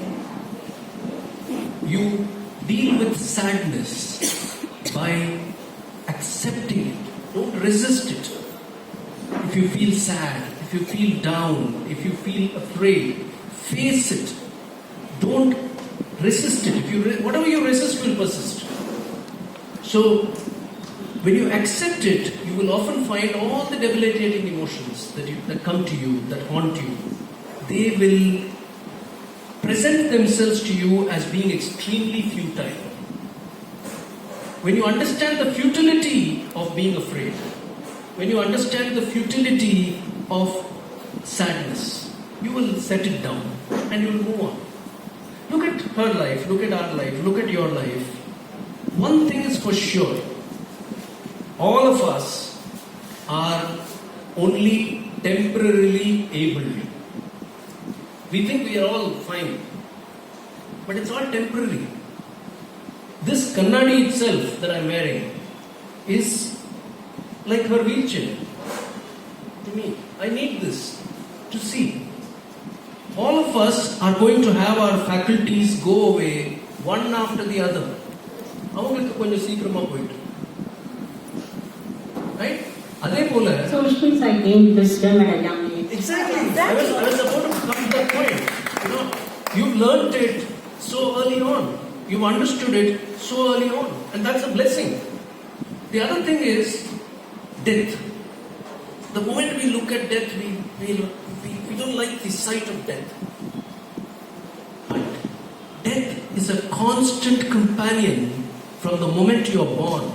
You deal with sadness by accepting it. Don't resist it. If you feel sad, if you feel down, if you feel afraid, face it. Don't resist it. Whatever you resist will persist. So, when you accept it, you will often find all the debilitating emotions that come to you, that haunt you. They will present themselves to you as being extremely futile. When you understand the futility of being afraid, when you understand the futility of sadness, you will set it down and you will move on. Look at her life, look at our life, look at your life. One thing is for sure, all of us are only temporarily able. We think we are all fine, but it's all temporary. This kannadi itself that I'm wearing is like her wheelchair to me. I need this to see. All of us are going to have our faculties go away one after the other. Right? So which means I gained wisdom at a young age. Exactly. I was about to come to that point. You've learned it so early on. You've understood it so early on. And that's a blessing. The other thing is death. The moment we look at death, we don't like the sight of death. But death is a constant companion from the moment you are born.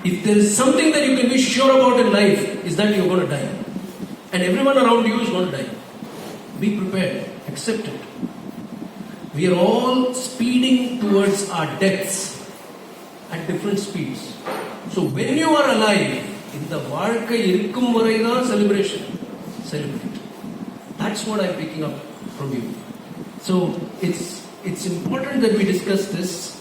If there is something that you can be sure about in life, is that you're going to die. And everyone around you is going to die. Be prepared. Accept it. We are all speeding towards our deaths at different speeds. So when you are alive, in the Varka Irikkum Varaida celebration, celebrate. That's what I'm picking up from you. So it's important that we discuss this.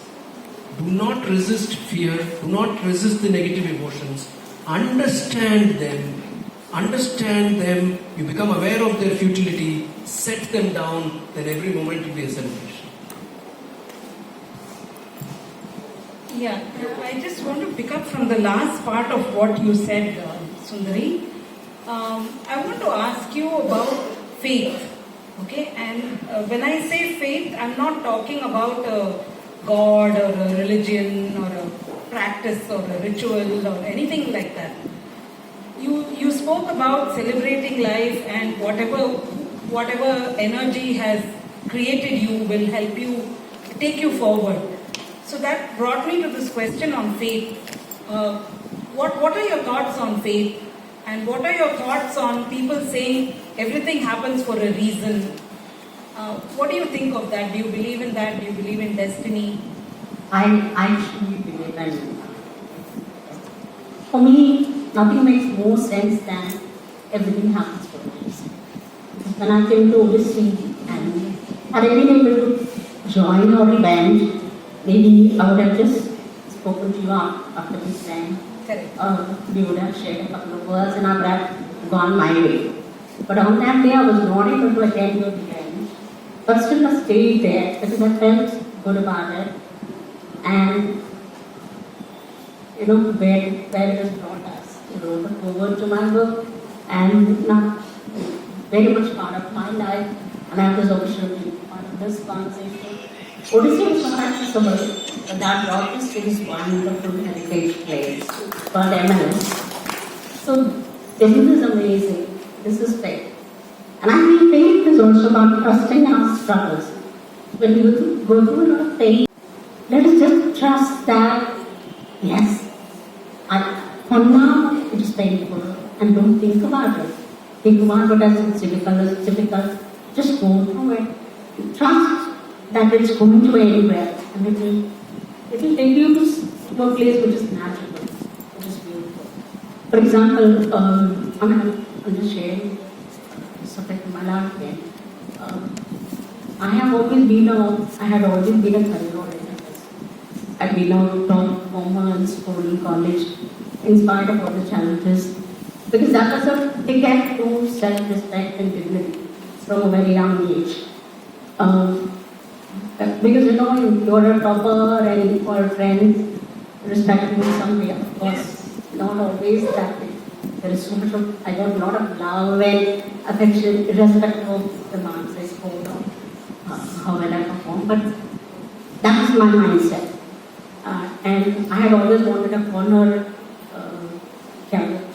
Do not resist fear. Do not resist the negative emotions. Understand them. You become aware of their futility. Set them down. Then every moment will be a celebration. Yeah, I just want to pick up from the last part of what you said, Sundari. I want to ask you about faith. Okay, and when I say faith, I'm not talking about God or a religion or a practice or a ritual or anything like that. You spoke about celebrating life and whatever energy has created you will help you take you forward. So that brought me to this question on faith. What are your thoughts on faith? And what are your thoughts on people saying everything happens for a reason? What do you think of that? Do you believe in that? Do you believe in destiny? I truly believe in. For me, nothing makes more sense than everything happens for a reason. When I came to Odyssey and had I been able to join or event, maybe I would have just spoken to you after this time. Correct. We would have shared a couple of words and I would have gone my way. But on that day I was not able to attend your event. But still I stayed there because I felt good about it. And where it has brought us. Look forward to my work and not very much part of my life. And I was also part of this conversation. Odyssey was not accessible, but that brought us to this wonderful heritage place called MLS. So this is amazing. This is faith. And I think faith is also about trusting our struggles. When we go through a lot of pain, let us just trust that, yes, for now it is painful, and don't think about it. Think about it as it's difficult. Just go through it. Trust that it's going to anywhere, and it will take you to a place which is magical, which is beautiful. For example, I'm just sharing something from my life again. I had always been a career-oriented person. I've been a top performer in school, in college, in spite of all the challenges, because that was a ticket to self-respect and dignity from a very young age. Because you're a topper and all friends respect you in some way. Of course, not always that way. There is so much of, I got a lot of love and affection, irrespective of the marks I scored or how well I performed. But that was my mindset. And I had always wanted a corner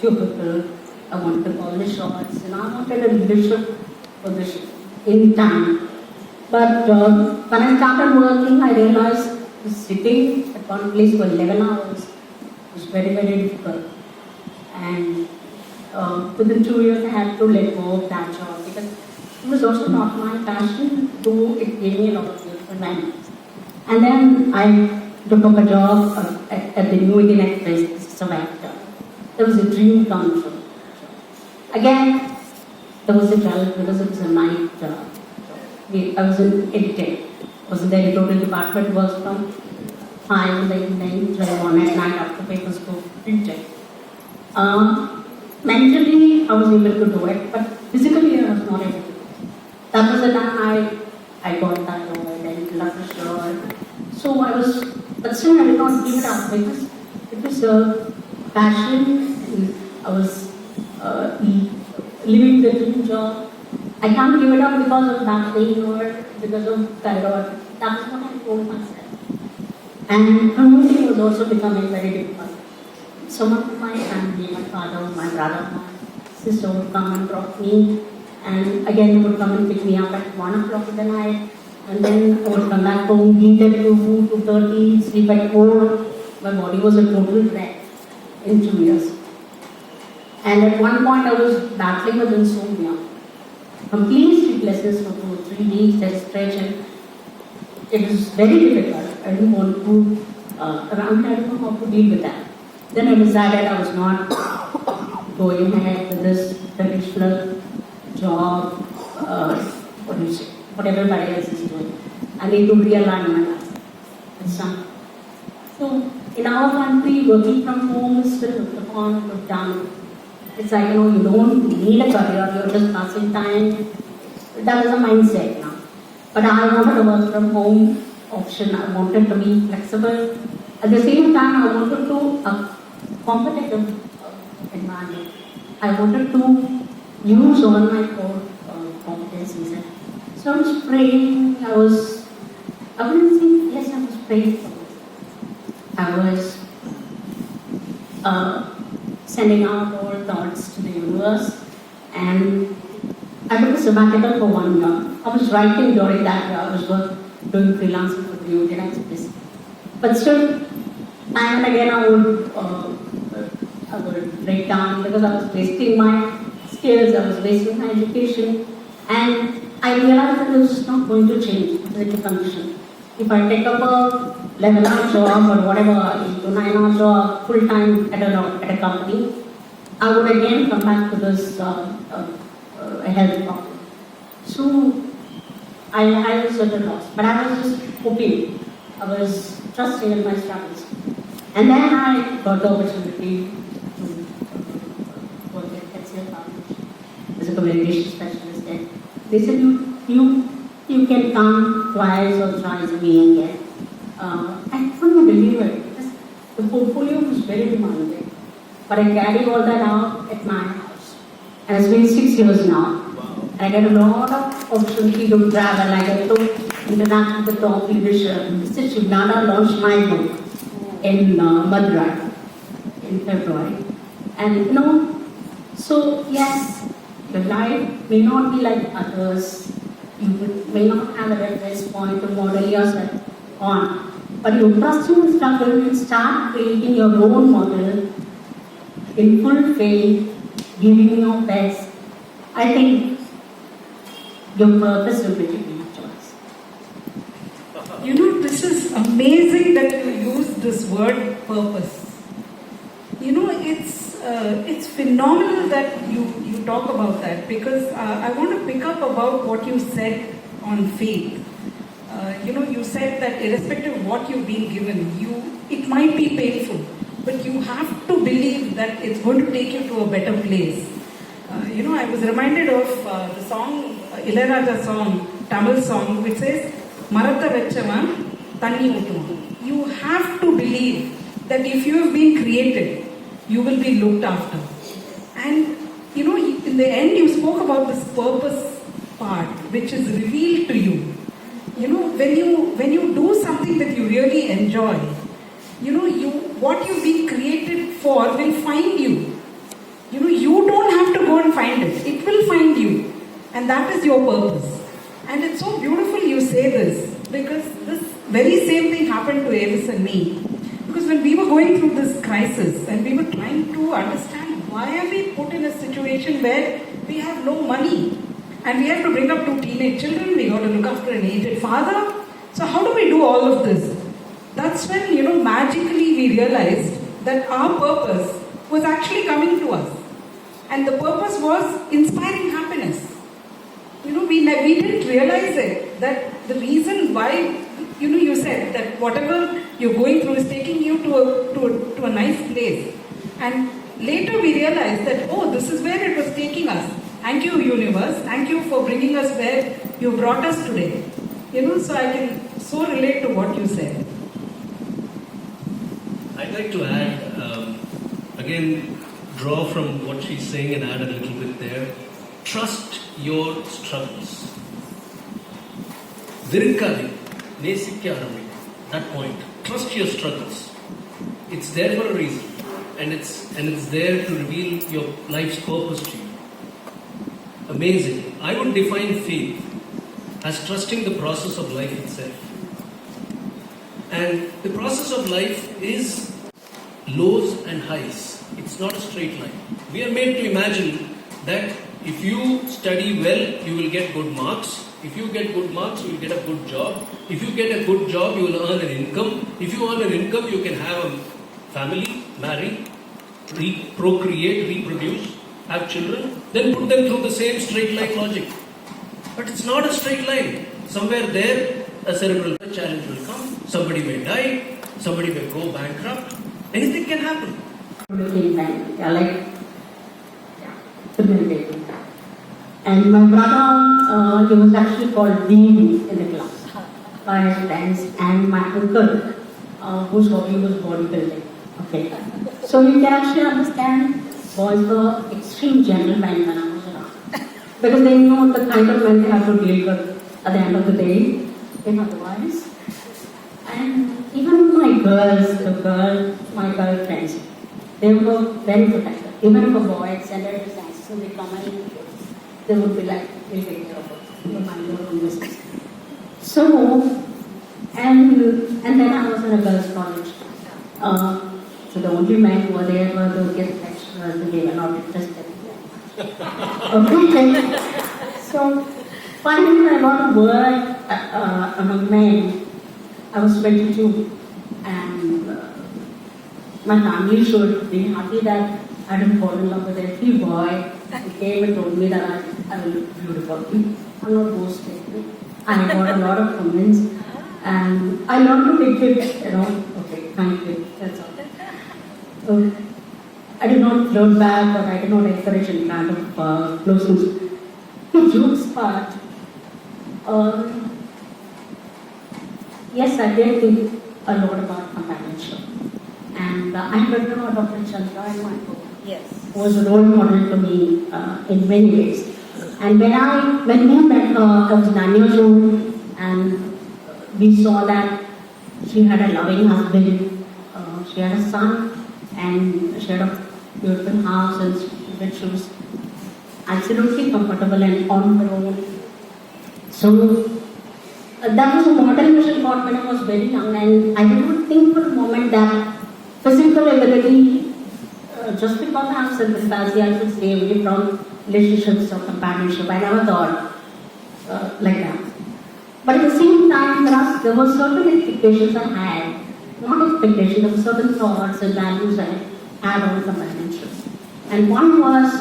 cubicle. I wanted to call the shots, and I wanted a leadership position in time. But when I started working, I realized sitting at one place for 11 hours was very, very difficult. And within 2 years, I had to let go of that job because it was also not my passion, though it gave me a lot of beautiful memories. And then I took up a job at the New Indian Express, Savannah. There was a dream come true. Again, there was a challenge because it was a night job. I was in editing. I was in the editorial department, works from 5 in the evening, 1 at night after papers go printed. Mentally, I was able to do it, but physically, I was not able to do it. That was the time I got thyroid and blood pressure. So but still I did not give it up because it was a passion. And I was living the dream job. I can't give it up because of back pain or because of thyroid. That was what I told myself. And commuting was also becoming very difficult. Some of my family, my father, my brother, my sister would come and drop me. And again, they would come and pick me up at 1 o'clock in the night. And then I would come back home, eat at 2:30, sleep at 4. My body was a total wreck in 2 years. And at one point, I was battling with insomnia. Complete sleeplessness for 2 or 3 weeks at a stretch, and it was very difficult. I didn't want to, I didn't know how to deal with that. Then I decided I was not going ahead with this traditional job, what everybody else is doing. I need to realign my life with something. So, in our country, working from home is still looked upon, looked down. It's like, you don't need a career, you're just passing time. That is a mindset now. But I wanted a work from home option. I wanted to be flexible. At the same time, I wanted to a competitive environment. I wanted to use all my core competencies. So I was praying. I wouldn't say, yes, I was praying for it. I was sending out all thoughts to the universe, and I took a sabbatical for 1 year. I was writing during that year. I was doing freelancing for the United States. But still, time and again I would break down because I was wasting my skills, I was wasting my education, and I realized that this is not going to change with the condition. If I take up a 11-hour job or whatever, 9-hour job, full-time at a company, I would again come back to this health problem. So I was at a loss, but I was just hoping, I was trusting in my struggles. And then I got the opportunity to work at HCL Foundation as a communication specialist. And they said, you can come twice or thrice a week. And I couldn't believe it. The portfolio was very demanding. But I carry all that out at my house. And it's been 6 years now. I get a lot of opportunity to travel. I get to interact with the top leadership. Mr. Shivnana launched my book in Madurai in February. And so yes, your life may not be like others. You may not have a reference point to model yourself on. But you trust in the struggle and start creating your own model in full faith, giving your best. I think your purpose will be taking your choice. This is amazing that you use this word purpose. It's phenomenal that you talk about that, because I want to pick up about what you said on faith. You said that irrespective of what you've been given, it might be painful, but you have to believe that it's going to take you to a better place. I was reminded of the song, Ilayaraja song, Tamil song, which says, Maratha Vechavan, Tanni Uttuvan. You have to believe that if you have been created, you will be looked after. And, in the end, you spoke about this purpose part, which is revealed to you. When you do something that you really enjoy, what you've been created for will find you. You don't have to go and find it. It will find you. And that is your purpose. And it's so beautiful you say this, because this very same thing happened to Avis and me. Because when we were going through this crisis and we were trying to understand why are we put in a situation where we have no money and we have to bring up 2 teenage children, we got to look after an aged father. So how do we do all of this? That's when, magically we realized that our purpose was actually coming to us. And the purpose was inspiring happiness. We didn't realize it, that the reason why, you said that whatever you're going through is taking you to a nice place. And later we realized that, this is where it was taking us. Thank you, universe. Thank you for bringing us where you brought us today. So I can so relate to what you said. I'd like to add, again, draw from what she's saying and add a little bit there. Trust your struggles. Virikadi, nesikya arami. That point. Trust your struggles. It's there for a reason, and it's there to reveal your life's purpose to you. Amazing. I would define faith as trusting the process of life itself. And the process of life is lows and highs. It's not a straight line. We are made to imagine that if you study well, you will get good marks. If you get good marks, you will get a good job. If you get a good job, you will earn an income. If you earn an income, you can have a family, marry, procreate, reproduce, have children, then put them through the same straight line logic. But it's not a straight line. Somewhere there, a cerebral challenge will come. Somebody may die. Somebody may go bankrupt. Anything can happen. And my brother, he was actually called Vaani in the class by his friends, and my uncle, whose hobby was bodybuilding. Okay. So you can actually understand boys were extreme gentlemen when I was around. Because they know the kind of men they have to deal with at the end of the day, if otherwise. And even my girlfriends, they were very protective. Even if a boy extended his hands, so they come and they would be like, We'll take care of it. You mind your own business. So, and then I was in a girls' college. So the only men who were there were the guest lecturers, and they were not interested. Okay. So finally I got a word among men. I was 22, and my family should be happy that I didn't fall in love with every boy who came and told me that I look beautiful. I'm not boasting. I got a lot of comments, and I learned to take it, okay, thank you, that's all. I did not flirt back, or I did not encourage any kind of closeness. The jokes part, yes, I did think a lot about companionship. And I have written about Dr. Chandra in my book. Yes. Who was a role model to me in many ways. And when we met her, I was 9 years old, and we saw that she had a loving husband, she had a son, and she had a beautiful house, and she was absolutely comfortable and on her own. So that was a model vision got when I was very young, and I did not think for a moment that physical ability, just because I have cerebral palsy, I should stay away from relationships or companionship. I never thought like that. But at the same time, there were certain expectations I had. Not expectations, there were certain thoughts and values I had on companionship. And one was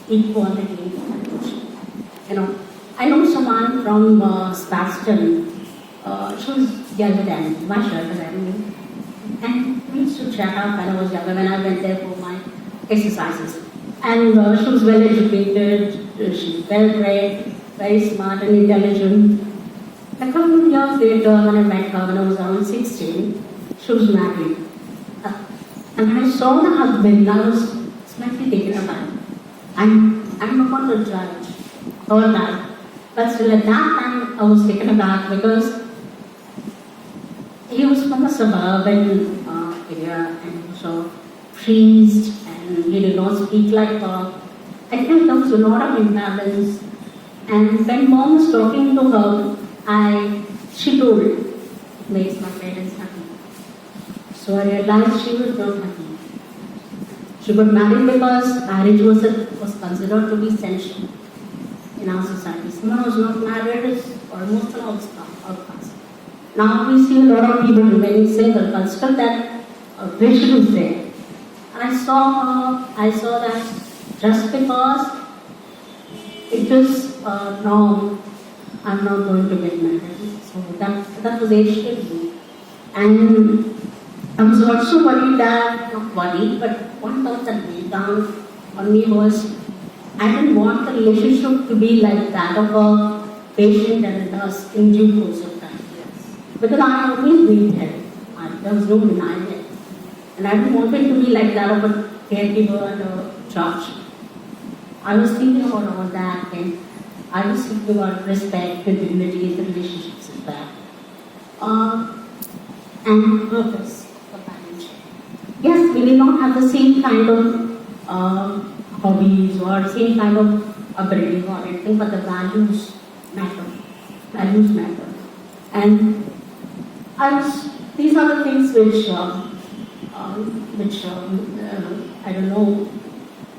equality in companionship. I know someone from Sparston. She was younger than me, much younger than me. And we used to chat up when I was younger, when I went there for my exercises. And she was well educated, she was well bred, very smart and intelligent. A couple of years later, when I met her, when I was around 16, she was married. And when I saw the husband, I was slightly taken aback. I'm not going to judge her life. But still at that time, I was taken aback because he was from a suburban area, and he was so priest, and he did not speak like her. I think there was a lot of imbalance. And when mom was talking to her, she told, it makes my parents happy. So I realized she was not happy. She got married because marriage was considered to be essential in our society. Someone who was not married is almost an outcast. Now we see a lot of people remaining single, consider that vision is there. And I saw that just because it is norm, I'm not going to get married. So that was age. And I was also worried not worried, but one thought that weighed down on me was, I didn't want the relationship to be like that of a patient and a nurse in due course of time. Yes. Because I always needed help. There was no denying it. And I didn't want it to be like that of a caregiver and a judge. I was thinking about all that, and I was thinking about respect and dignity in the relationships as well. And purpose, companionship. Yes, we may not have the same kind of hobbies or same kind of upbringing or anything, but the values matter. Values matter. And these are the things which I don't know,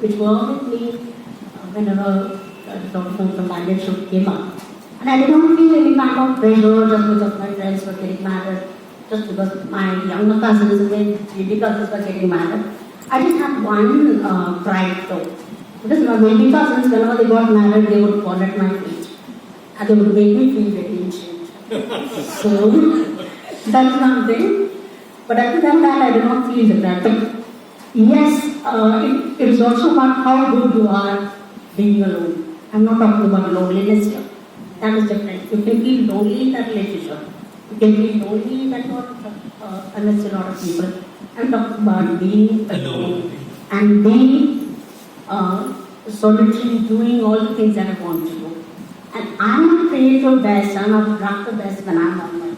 which were with me whenever the topic of companionship came up. And I did not feel any kind of pressure just because my friends were getting married, just because my younger cousins and my baby cousins were getting married. I just had one pride though. Because my baby cousins, whenever they got married, they would fall at my feet. And they would make me feel very ashamed. So, that's one thing. But other than that, I did not feel that. But yes, it is also about how good you are being alone. I'm not talking about loneliness here. That is different. You can feel lonely in that relationship. You can feel lonely in that amidst a lot of people. I'm talking about being alone and being solitary, doing all the things that I want to do. And I'm not creative best, I'm not productive best when I'm on my own.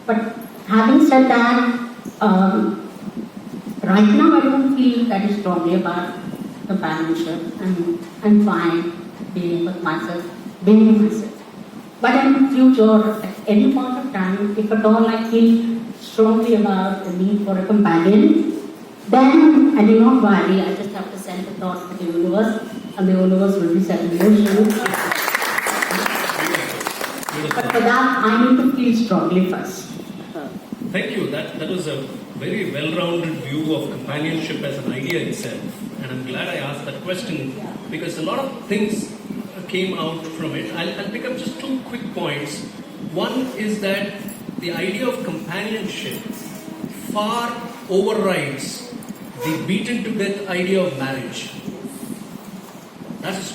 But having said that, right now I don't feel that strongly about companionship. I'm fine. being with myself, being myself. But in future, at any point of time, if at all I feel strongly about the need for a companion, then I do not worry, I just have to send the thought to the universe, and the universe will be set in motion. But for that, I need to feel strongly first. Thank you. That was a very well-rounded view of companionship as an idea itself. And I'm glad I asked that question because a lot of things came out from it. I'll pick up just two quick points. One is that the idea of companionship far overrides the beaten-to-death idea of marriage. That's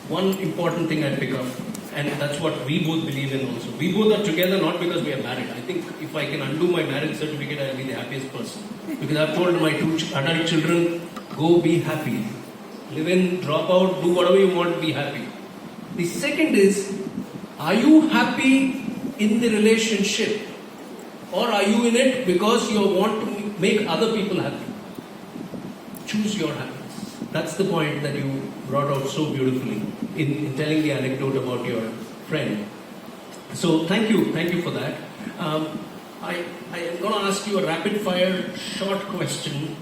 one important thing I pick up. And that's what we both believe in also. We both are together not because we are married. I think if I can undo my marriage certificate, I'll be the happiest person. Because I've told my two adult children, go be happy. Live in, drop out, do whatever you want, be happy. The second is, are you happy in the relationship? Or are you in it because you want to make other people happy? Choose your happiness. That's the point that you brought out so beautifully in telling the anecdote about your friend. So thank you for that. I am going to ask you a rapid fire short question.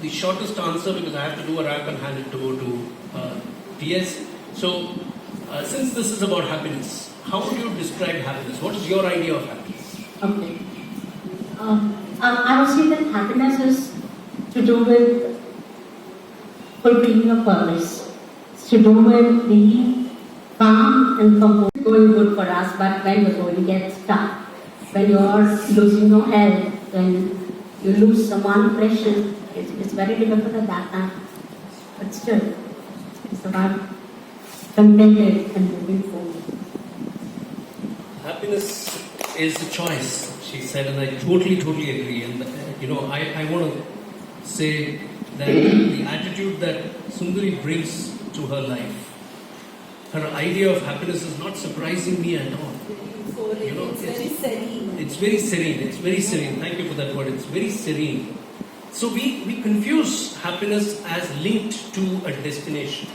The shortest answer because I have to do a wrap and hand it over to TS. So since this is about happiness, how would you describe happiness? What is your idea of happiness? Okay. I would say that happiness is to do with fulfilling a purpose. It's to do with being calm and composed. Going good for us, but when the going gets tough, when you are losing your health, when you lose someone precious, it's very difficult at that time. But still, it's about contented and moving forward. Happiness is a choice, she said, and I totally agree. And I want to say that the attitude that Sundari brings to her life, her idea of happiness is not surprising me at all. It's very serene. It's very serene. It's very serene. Thank you for that word. It's very serene. So we confuse happiness as linked to a destination.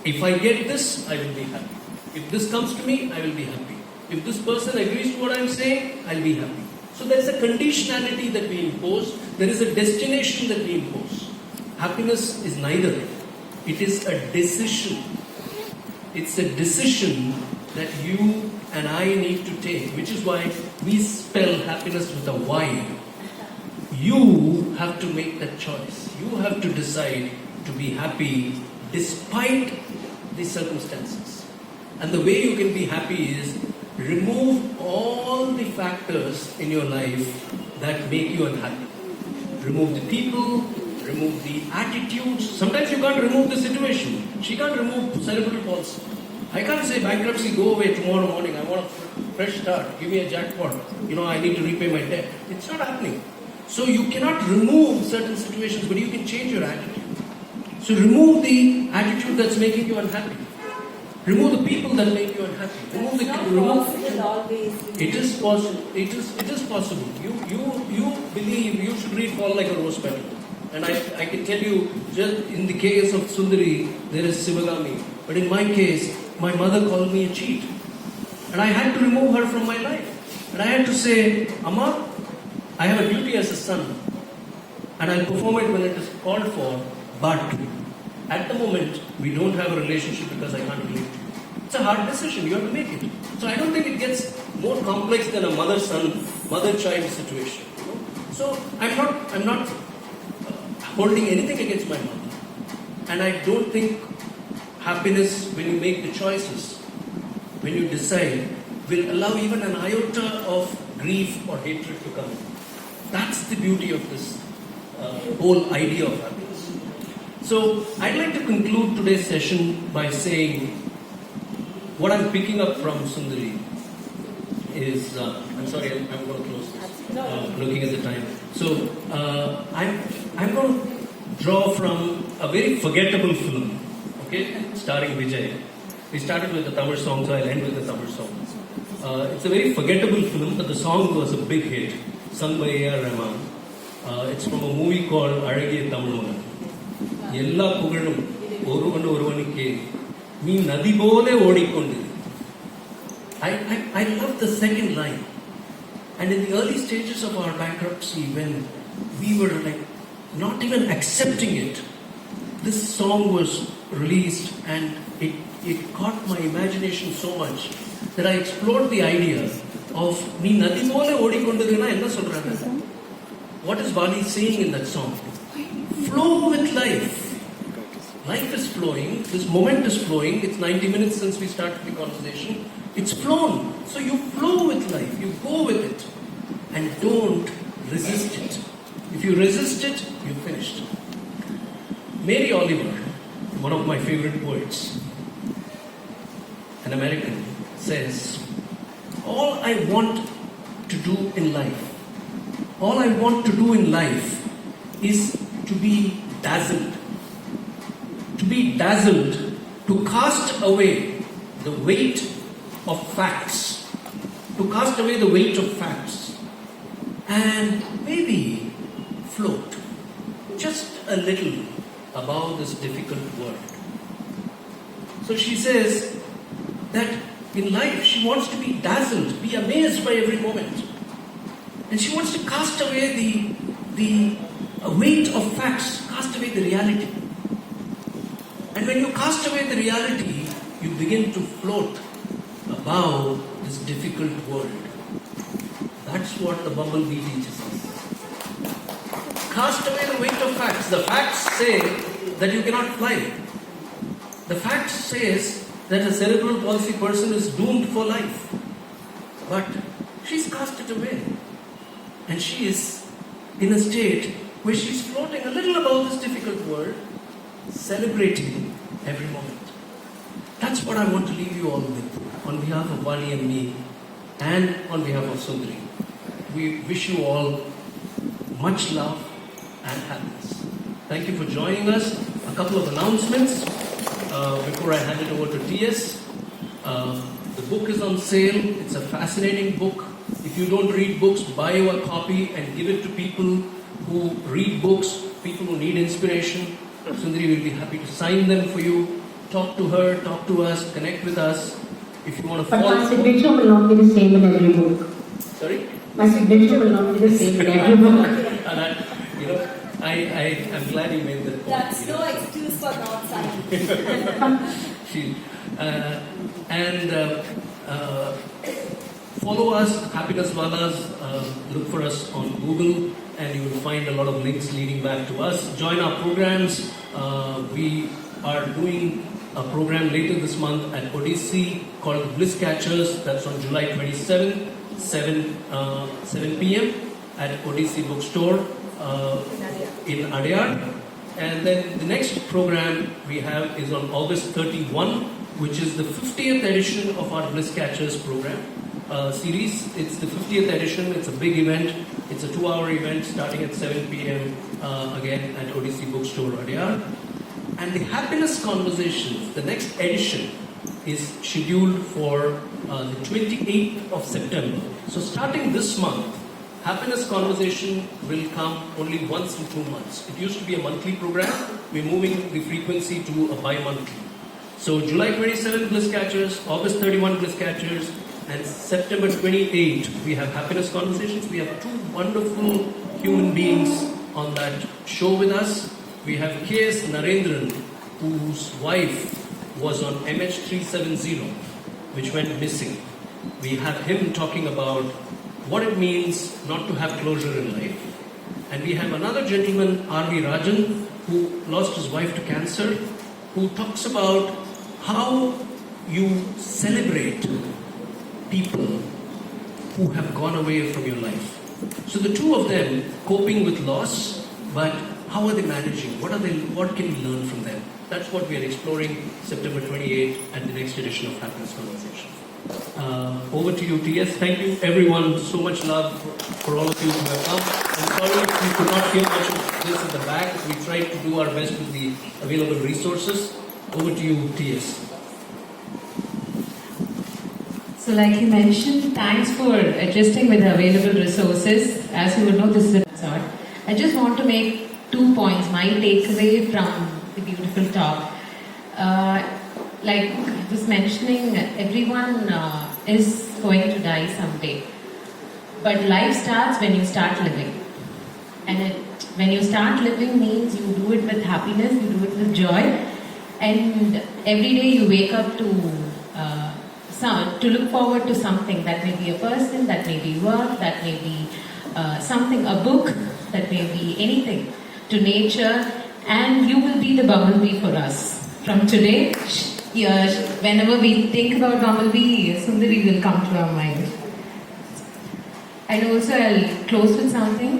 If I get this, I will be happy. If this comes to me, I will be happy. If this person agrees to what I'm saying, I'll be happy. So there is a conditionality that we impose. There is a destination that we impose. Happiness is neither. It is a decision. It's a decision that you and I need to take, which is why we spell happiness with a Y. You have to make that choice. You have to decide to be happy despite the circumstances. And the way you can be happy is remove all the factors in your life that make you unhappy. Remove the people, remove the attitudes. Sometimes you can't remove the situation. She can't remove cerebral palsy. I can't say bankruptcy, go away tomorrow morning. I want a fresh start. Give me a jackpot. I need to repay my debt. It's not happening. So you cannot remove certain situations, but you can change your attitude. So remove the attitude that's making you unhappy. Remove the people that make you unhappy. Remove the It is possible. It is possible. You believe you should read Fall Like a Rose Petal. And I can tell you, just in the case of Sundari, there is Sivagami. But in my case, my mother called me a cheat. And I had to remove her from my life. And I had to say, Amma, I have a duty as a son. And I'll perform it when it is called for. But at the moment, we don't have a relationship because I can't relate to you. It's a hard decision. You have to make it. So I don't think it gets more complex than a mother-son, mother-child situation. So I'm not holding anything against my mother. And I don't think happiness, when you make the choices, when you decide, will allow even an iota of grief or hatred to come. That's the beauty of this whole idea of happiness. So I'd like to conclude today's session by saying what I'm picking up from Sundari is, I'm sorry, I'm going to close this, looking at the time. So I'm going to draw from a very forgettable film, okay, starring Vijay. We started with the Tamil song, so I'll end with the Tamil song. It's a very forgettable film, but the song was a big hit, sung by A.R. Rahman. It's from a movie called Azhagiya Tamil Magan. எல்லா புகழும் ஒருவனுக்கே Nee nadi pole odikondiru. I love the second line. And in the early stages of our bankruptcy, when we were like not even accepting it, this song was released and it caught my imagination so much that I explored the idea of Nee nadi pole odikondiruna enna solranga. What is Vaani saying in that song? Flow with life. Life is flowing, this moment is flowing, it's 90 minutes since we started the conversation. It's flown. So you flow with life, you go with it. And don't resist it. If you resist it, you're finished. Mary Oliver, one of my favorite poets, an American, says, all I want to do in life, all I want to do in life is to be dazzled. To be dazzled, to cast away the weight of facts. To cast away the weight of facts. And maybe float just a little above this difficult world. So she says that in life she wants to be dazzled, be amazed by every moment. And she wants to cast away the weight of facts, cast away the reality. And when you cast away the reality, you begin to float above this difficult world. That's what the bumblebee teaches us. Cast away the weight of facts. The facts say that you cannot fly. The facts says that a cerebral palsy person is doomed for life. But she's cast it away. And she is in a state where she's floating a little above this difficult world, celebrating every moment. That's what I want to leave you all with, on behalf of Vaani and me, and on behalf of Sundari. We wish you all much love and happiness. Thank you for joining us. A couple of announcements before I hand it over to TS. The book is on sale. It's a fascinating book. If you don't read books, buy you a copy and give it to people who read books, people who need inspiration. Sundari will be happy to sign them for you. Talk to her, talk to us, connect with us. If you want to But follow... my signature will not be the same in every book. Sorry? My signature will not be the same in every book. I'm glad you made that point. That's no excuse for not signing. Follow us, Happyness Walas. Look for us on Google, and you will find a lot of links leading back to us. Join our programs. We are doing a program later this month at Odyssey called Bliss Catchers. That's on July 27th, 7 p.m. at Odyssey Bookstore in Adyar. And then the next program we have is on August 31, which is the 50th edition of our Bliss Catchers program series. It's the 50th edition. It's a big event. It's a 2-hour event starting at 7 p.m. Again at Odyssey Bookstore, Adyar. And the Happyness Conversations, the next edition, is scheduled for the 28th of September. So starting this month, Happyness Conversation will come only once in 2 months. It used to be a monthly program. We're moving the frequency to a bi-monthly. So July 27th, Bliss Catchers, August 31, Bliss Catchers, and September 28th, we have Happyness Conversations. We have 2 wonderful human beings on that show with us. We have K.S. Narendran, whose wife was on MH370, which went missing. We have him talking about what it means not to have closure in life. And we have another gentleman, R.V. Rajan, who lost his wife to cancer, who talks about how you celebrate people who have gone away from your life. So the two of them coping with loss, but how are they managing? What can we learn from them? That's what we are exploring September 28th at the next edition of Happyness Conversations. Over to you, TS. Thank you, everyone. So much love for all of you who have come. I'm sorry if you could not hear much of this at the back. We tried to do our best with the available resources. Over to you, TS. So like you mentioned, thanks for adjusting with the available resources. As you would know, this is a resort. I just want to make 2 points, my takeaway from the beautiful talk. like I was mentioning, everyone is going to die someday. But life starts when you start living. And when you start living means you do it with happiness, you do it with joy. And every day you wake up to look forward to something. That may be a person, that may be work, that may be something, a book, that may be anything, to nature. And you will be the bumblebee for us. From today, whenever we think about bumblebee, Sundari will come to our mind. And also I'll close with something.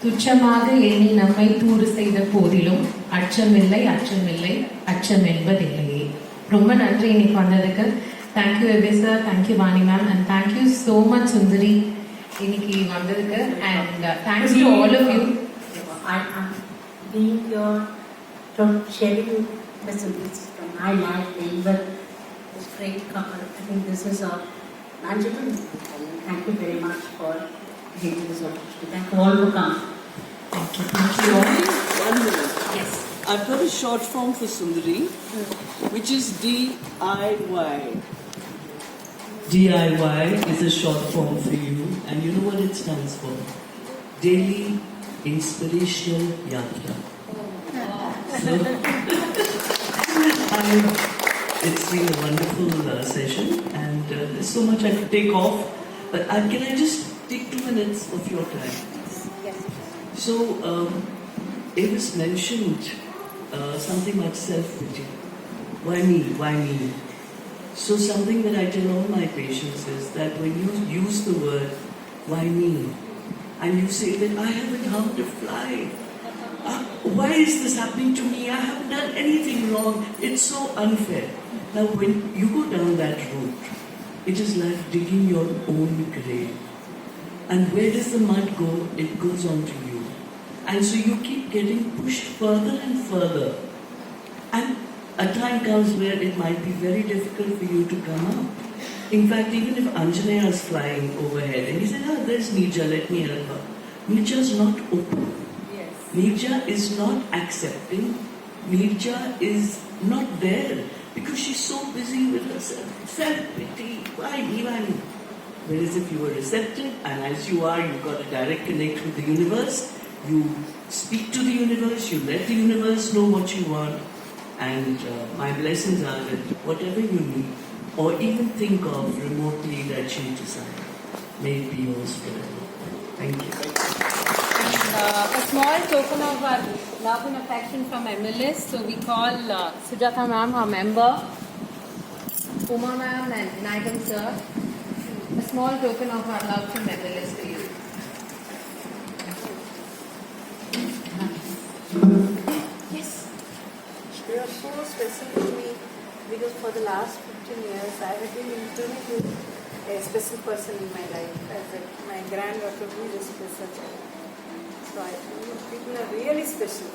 துச்சமாக எண்ணி நம்மை தூறு செய்த போதிலும் அச்சமில்லை அச்சமில்லை அச்சம் என்பதில்லையே. ரொம்ப நன்றி இன்னைக்கு வந்ததுக்கு. Thank you AVIS sir, thank you Vani ma'am, and thank you so much Sundari இன்னைக்கு வந்ததுக்கு. And thanks to all of you. I'm being here to sharing lessons from my life being with this great couple. I think this is a magical thing. Thank you very much for giving this opportunity. Thank you all for coming. Thank you. Thank you all. 1 minute. Yes. I've got a short form for Sundari, which is DIY. DIY is a short form for you, and you know what it stands for? Daily Inspirational Yatra. So, it's been a wonderful session, and there's so much I could take off, but can I just take 2 minutes of your time? So, AVIS mentioned something like self-pity. Why me? Why me? So something that I tell all my patients is that when you use the word, why me? And you say that I haven't harmed a fly. Why is this happening to me? I haven't done anything wrong. It's so unfair. Now when you go down that route, it is like digging your own grave. And where does the mud go? It goes on to you. And so you keep getting pushed further and further. And a time comes where it might be very difficult for you to come up. In fact, even if Anjaneya is flying overhead and he said, there's Nija, let me help her. Nija is not open. Yes. Nija is not accepting. Nija is not there because she's so busy with herself. Self-pity. Why me? Whereas if you were receptive, and as you are, you've got a direct connect with the universe, you speak to the universe, you let the universe know what you want, and my blessings are that whatever you need, or even think of remotely that you desire, may it be yours forever. Thank you. And a small token of our love and affection from MLS. So we call Sujata ma'am our member, Uma ma'am and Vinayakan sir. A small token of our love from MLS to you. Yes. You are so special to me because for the last 15 years I have been interning with a special person in my life. My granddaughter who is a special child. So I feel people are really special.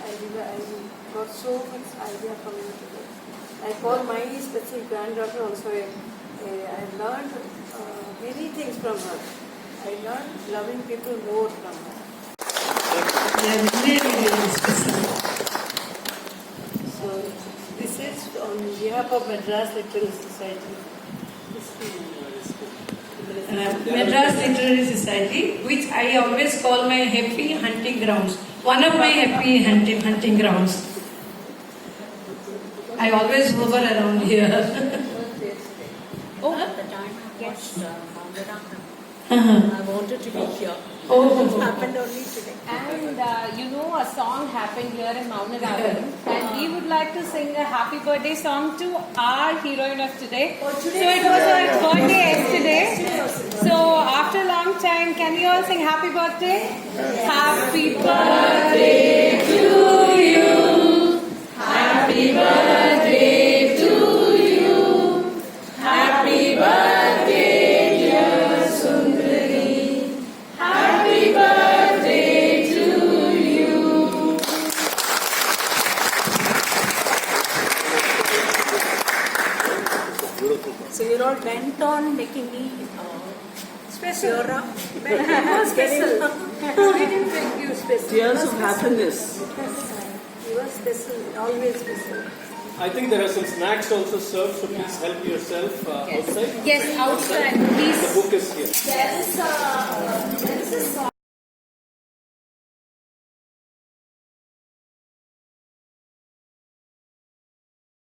I got so much idea from you today. I call my special granddaughter also. I learned many things from her. I learned loving people more from her. They are really, really special. So this is on behalf of Madras Literary Society. Madras Literary Society, which I always call my happy hunting grounds. One of my happy hunting grounds. I always hover around here. Oh, at the time I watched Maungaraka. Uh-huh. I wanted to be here. Oh. It happened only today. And a song happened here in Mount Ragan, and we would like to sing a happy birthday song to our heroine of today. So it was her birthday yesterday. So after a long time, can we all sing happy birthday? Happy birthday to you. Happy birthday to you. Happy birthday, dear Sundari. Happy birthday to you. So you're all bent on making me Special. special. We didn't make you special. Tears of happiness. You You are special, always special. I think there are some snacks also served, so please help yourself outside. Yes, outside. The Please. book is here. There is